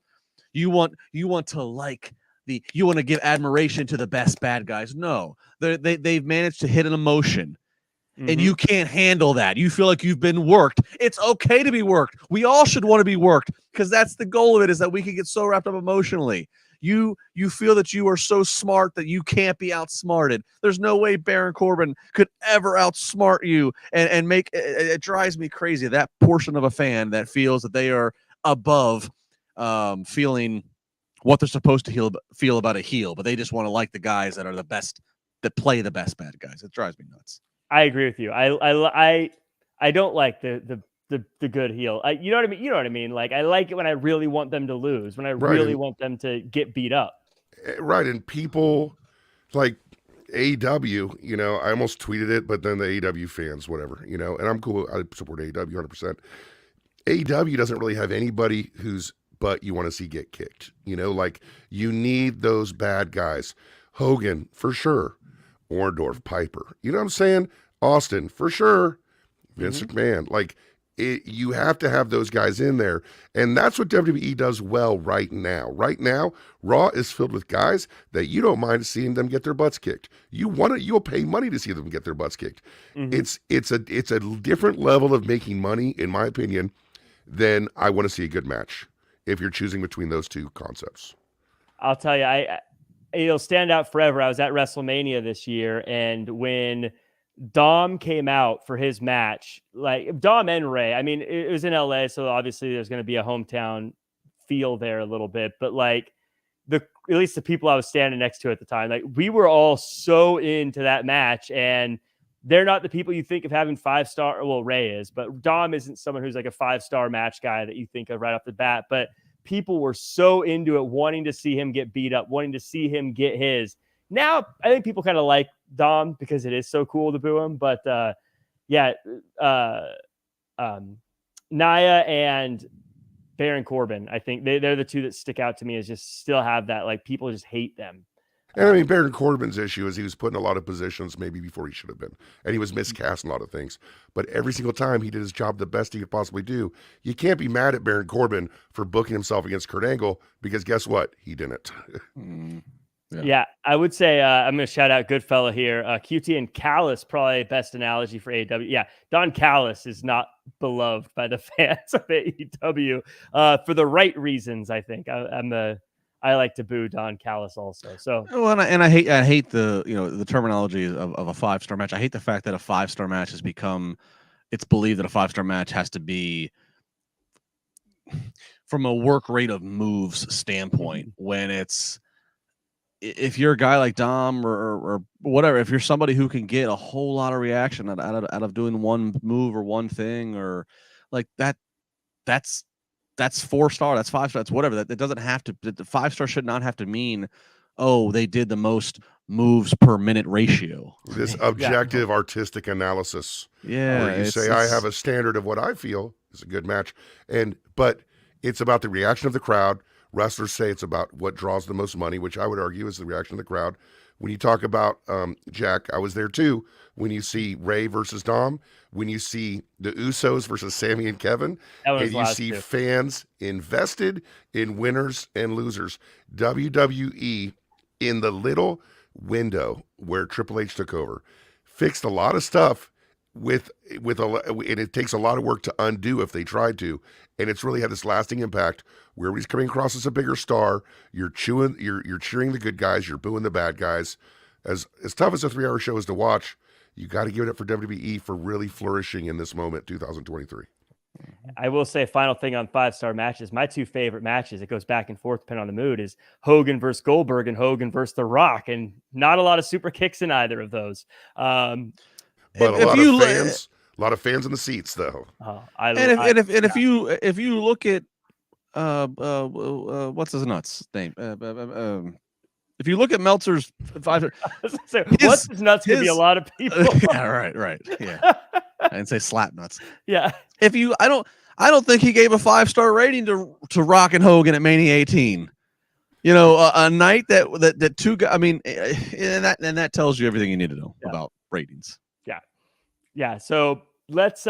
you want to you want to give admiration to the best bad guys. No, they've managed to hit an emotion. And you can't handle that. You feel like you've been worked. It's okay to be worked. We all should want to be worked, because that's the goal of it, is that we can get so wrapped up emotionally. You feel that you are so smart that you can't be outsmarted. There's no way Baron Corbin could ever outsmart you and make it drives me crazy, that portion of a fan that feels that they are above feeling what they're supposed to feel about a heel, but they just want to like the guys that are the best, that play the best bad guys. It drives me nuts. I agree with you. I don't like the good heel. You know what I mean? You know what I mean? Like, I like it when I really want them to lose, when I really want them to get beat up. Right. And people like AEW, I almost tweeted it, but then the AEW fans, whatever, and I'm cool. I support AEW 100%. AEW doesn't really have anybody whose butt you want to see get kicked. Like, you need those bad guys. Hogan, for sure. Orndorff, Piper, you know what I'm saying? Austin, for sure. Vince McMahon, like, you have to have those guys in there, and that's what WWE does well right now. Right now, Raw is filled with guys that you don't mind seeing them get their butts kicked. You'll pay money to see them get their butts kicked. It's a different level of making money, in my opinion, than I want to see a good match. If you're choosing between those two concepts, I'll tell you, it'll stand out forever. I was at WrestleMania this year, and when Dom came out for his match, like Dom and Ray, I mean, it was in LA, so obviously there's going to be a hometown feel there a little bit, but like at least the people I was standing next to at the time, like, we were all so into that match, and they're not the people you think of having 5-star. Well, Ray is, but Dom isn't someone who's like a 5-star match guy that you think of right off the bat, but people were so into it, wanting to see him get beat up, wanting to see him get his. Now, I think people kind of like Dom because it is so cool to boo him. But Nia and Baron Corbin, I think they're the two that stick out to me, as just still have that, like, people just hate them. And I mean, Baron Corbin's issue is he was put in a lot of positions maybe before he should have been. And he was miscast in a lot of things. But every single time he did his job the best he could possibly do. You can't be mad at Baron Corbin for booking himself against Kurt Angle, because guess what? He didn't. Yeah, I would say I'm going to shout out Goodfella here. QT and Callis, probably best analogy for AEW. Yeah, Don Callis is not beloved by the fans of AEW for the right reasons, I think. I like to boo Don Callis also. So, well, and I hate the the terminology of a 5-star match. I hate the fact that a 5-star match has become, it's believed that a 5-star match has to be from a work rate of moves standpoint, when it's, if you're a guy like Dom or whatever, if you're somebody who can get a whole lot of reaction out of doing one move or one thing or like that, that's 4-star, that's 5-star, that's whatever. That doesn't have to, the 5-star should not have to mean, oh, they did the most moves per minute ratio. This objective artistic analysis. Yeah. Where you say, I have a standard of what I feel is a good match. But it's about the reaction of the crowd. Wrestlers say it's about what draws the most money, which I would argue is the reaction of the crowd. When you talk about Jack, I was there too. When you see Ray versus Dom, when you see the Usos versus Sammy and Kevin, and you see fans invested in winners and losers, WWE in the little window where Triple H took over, fixed a lot of stuff and it takes a lot of work to undo if they tried to, and it's really had this lasting impact where he's coming across as a bigger star. You're cheering the good guys, you're booing the bad guys. As tough as a 3-hour show is to watch, you got to give it up for WWE for really flourishing in this moment, 2023. I will say, final thing on 5-star matches, my 2 favorite matches, it goes back and forth depending on the mood, is Hogan versus Goldberg and Hogan versus The Rock, and not a lot of super kicks in either of those. But a lot of fans in the seats, though. If you look at what's his nuts name? If you look at Meltzer's 5, what's his nuts could be a lot of people. Yeah, right. Yeah, I didn't say slap nuts. Yeah. I don't think he gave a 5-star rating to Rock and Hogan at Mania 18. You know, a night that two guys. I mean, and that tells you everything you need to know about ratings. Yeah. So let's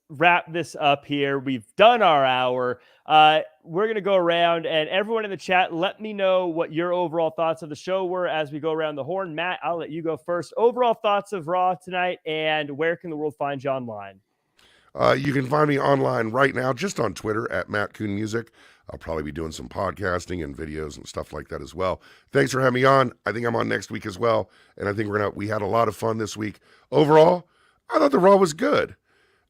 wrap this up here. We've done our hour. We're going to go around, and everyone in the chat, let me know what your overall thoughts of the show were as we go around the horn. Matt, I'll let you go first. Overall thoughts of Raw tonight, and where can the world find you online? You can find me online right now, just on Twitter at Matt Koon Music. I'll probably be doing some podcasting and videos and stuff like that as well. Thanks for having me on. I think I'm on next week as well, and I think we had a lot of fun this week. Overall, I thought the Raw was good.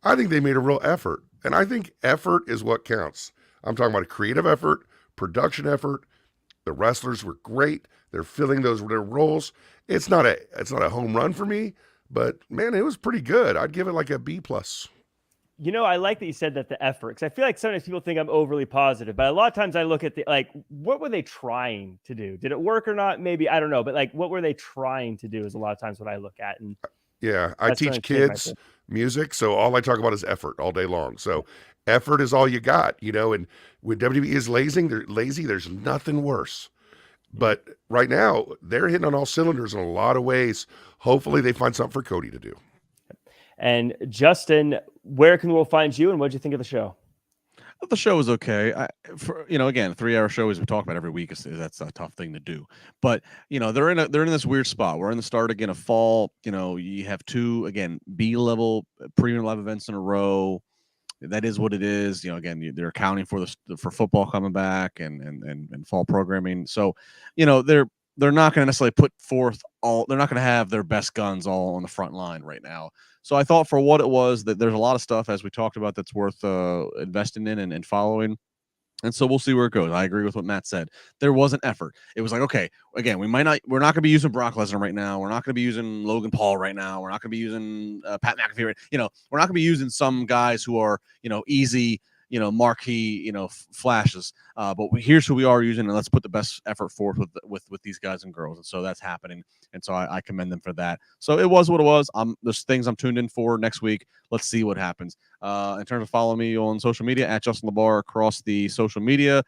I think they made a real effort, and I think effort is what counts. I'm talking about a creative effort, production effort. The wrestlers were great. They're filling their roles. It's not a home run for me, but man, it was pretty good. I'd give it like a B+. You know, I like that you said that, the effort, because I feel like sometimes people think I'm overly positive, but a lot of times I look at what were they trying to do? Did it work or not? Maybe, I don't know, but what were they trying to do is a lot of times what I look at. And yeah, I teach kids music, so all I talk about is effort all day long. So effort is all you got, and when WWE is lazy, there's nothing worse. But right now, they're hitting on all cylinders in a lot of ways. Hopefully they find something for Cody to do. And Justin, where can we find you, and what did you think of the show? The show was okay. Again, 3-hour show, as we talk about every week, that's a tough thing to do. But they're in this weird spot. We're in the start again of fall. You have 2 B-level premium live events in a row. That is what it is. Again, they're accounting for football coming back and fall programming. So, they're not going to necessarily put forth they're not going to have their best guns all on the front line right now. So I thought, for what it was, that there's a lot of stuff, as we talked about, that's worth investing in and following. And so we'll see where it goes. I agree with what Matt said. There was an effort. It was like, okay, again, we're not going to be using Brock Lesnar right now. We're not going to be using Logan Paul right now. We're not going to be using Pat McAfee. We're not going to be using some guys who are, easy, marquee, flashes. But here's who we are using, and let's put the best effort forth with these guys and girls. And so that's happening. And so I commend them for that. So it was what it was. There's things I'm tuned in for next week. Let's see what happens. In terms of following me on social media, at Justin LaBar across the social media,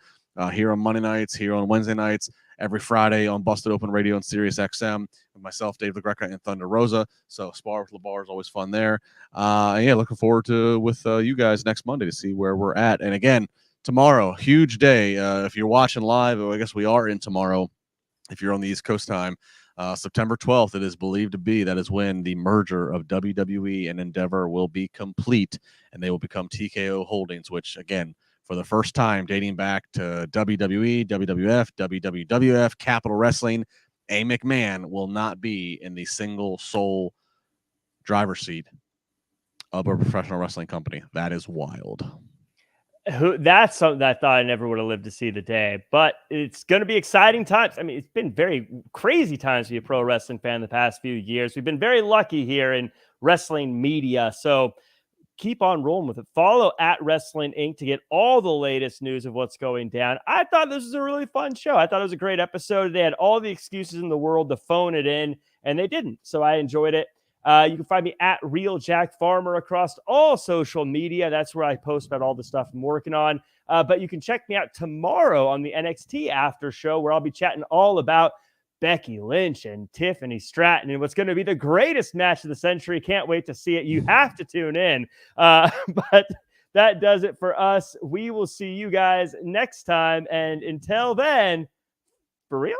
here on Monday nights, here on Wednesday nights, every Friday on Busted Open Radio and Sirius XM, with myself, Dave LaGreca, and Thunder Rosa. So spar with LaBar is always fun there. Looking forward to with you guys next Monday to see where we're at. And again, tomorrow, huge day. If you're watching live, I guess we are in tomorrow. If you're on the East Coast time, September 12th, it is believed to be. That is when the merger of WWE and Endeavor will be complete, and they will become TKO Holdings, which, again, for the first time dating back to WWE, WWF, WWF, Capital Wrestling, A. McMahon will not be in the single sole driver's seat of a professional wrestling company. That is wild. That's something that I thought I never would have lived to see the day, but it's going to be exciting times. I mean, it's been very crazy times to be a pro wrestling fan the past few years. We've been very lucky here in wrestling media. So keep on rolling with it. Follow at Wrestling Inc. to get all the latest news of what's going down. I thought this was a really fun show. I thought it was a great episode. They had all the excuses in the world to phone it in, and they didn't. So I enjoyed it. You can find me at Real Jack Farmer across all social media. That's where I post about all the stuff I'm working on. But you can check me out tomorrow on the NXT After Show, where I'll be chatting all about Becky Lynch and Tiffany Stratton and what's going to be the greatest match of the century. Can't wait to see it. You have to tune in. But that does it for us. We will see you guys next time. And until then, for real?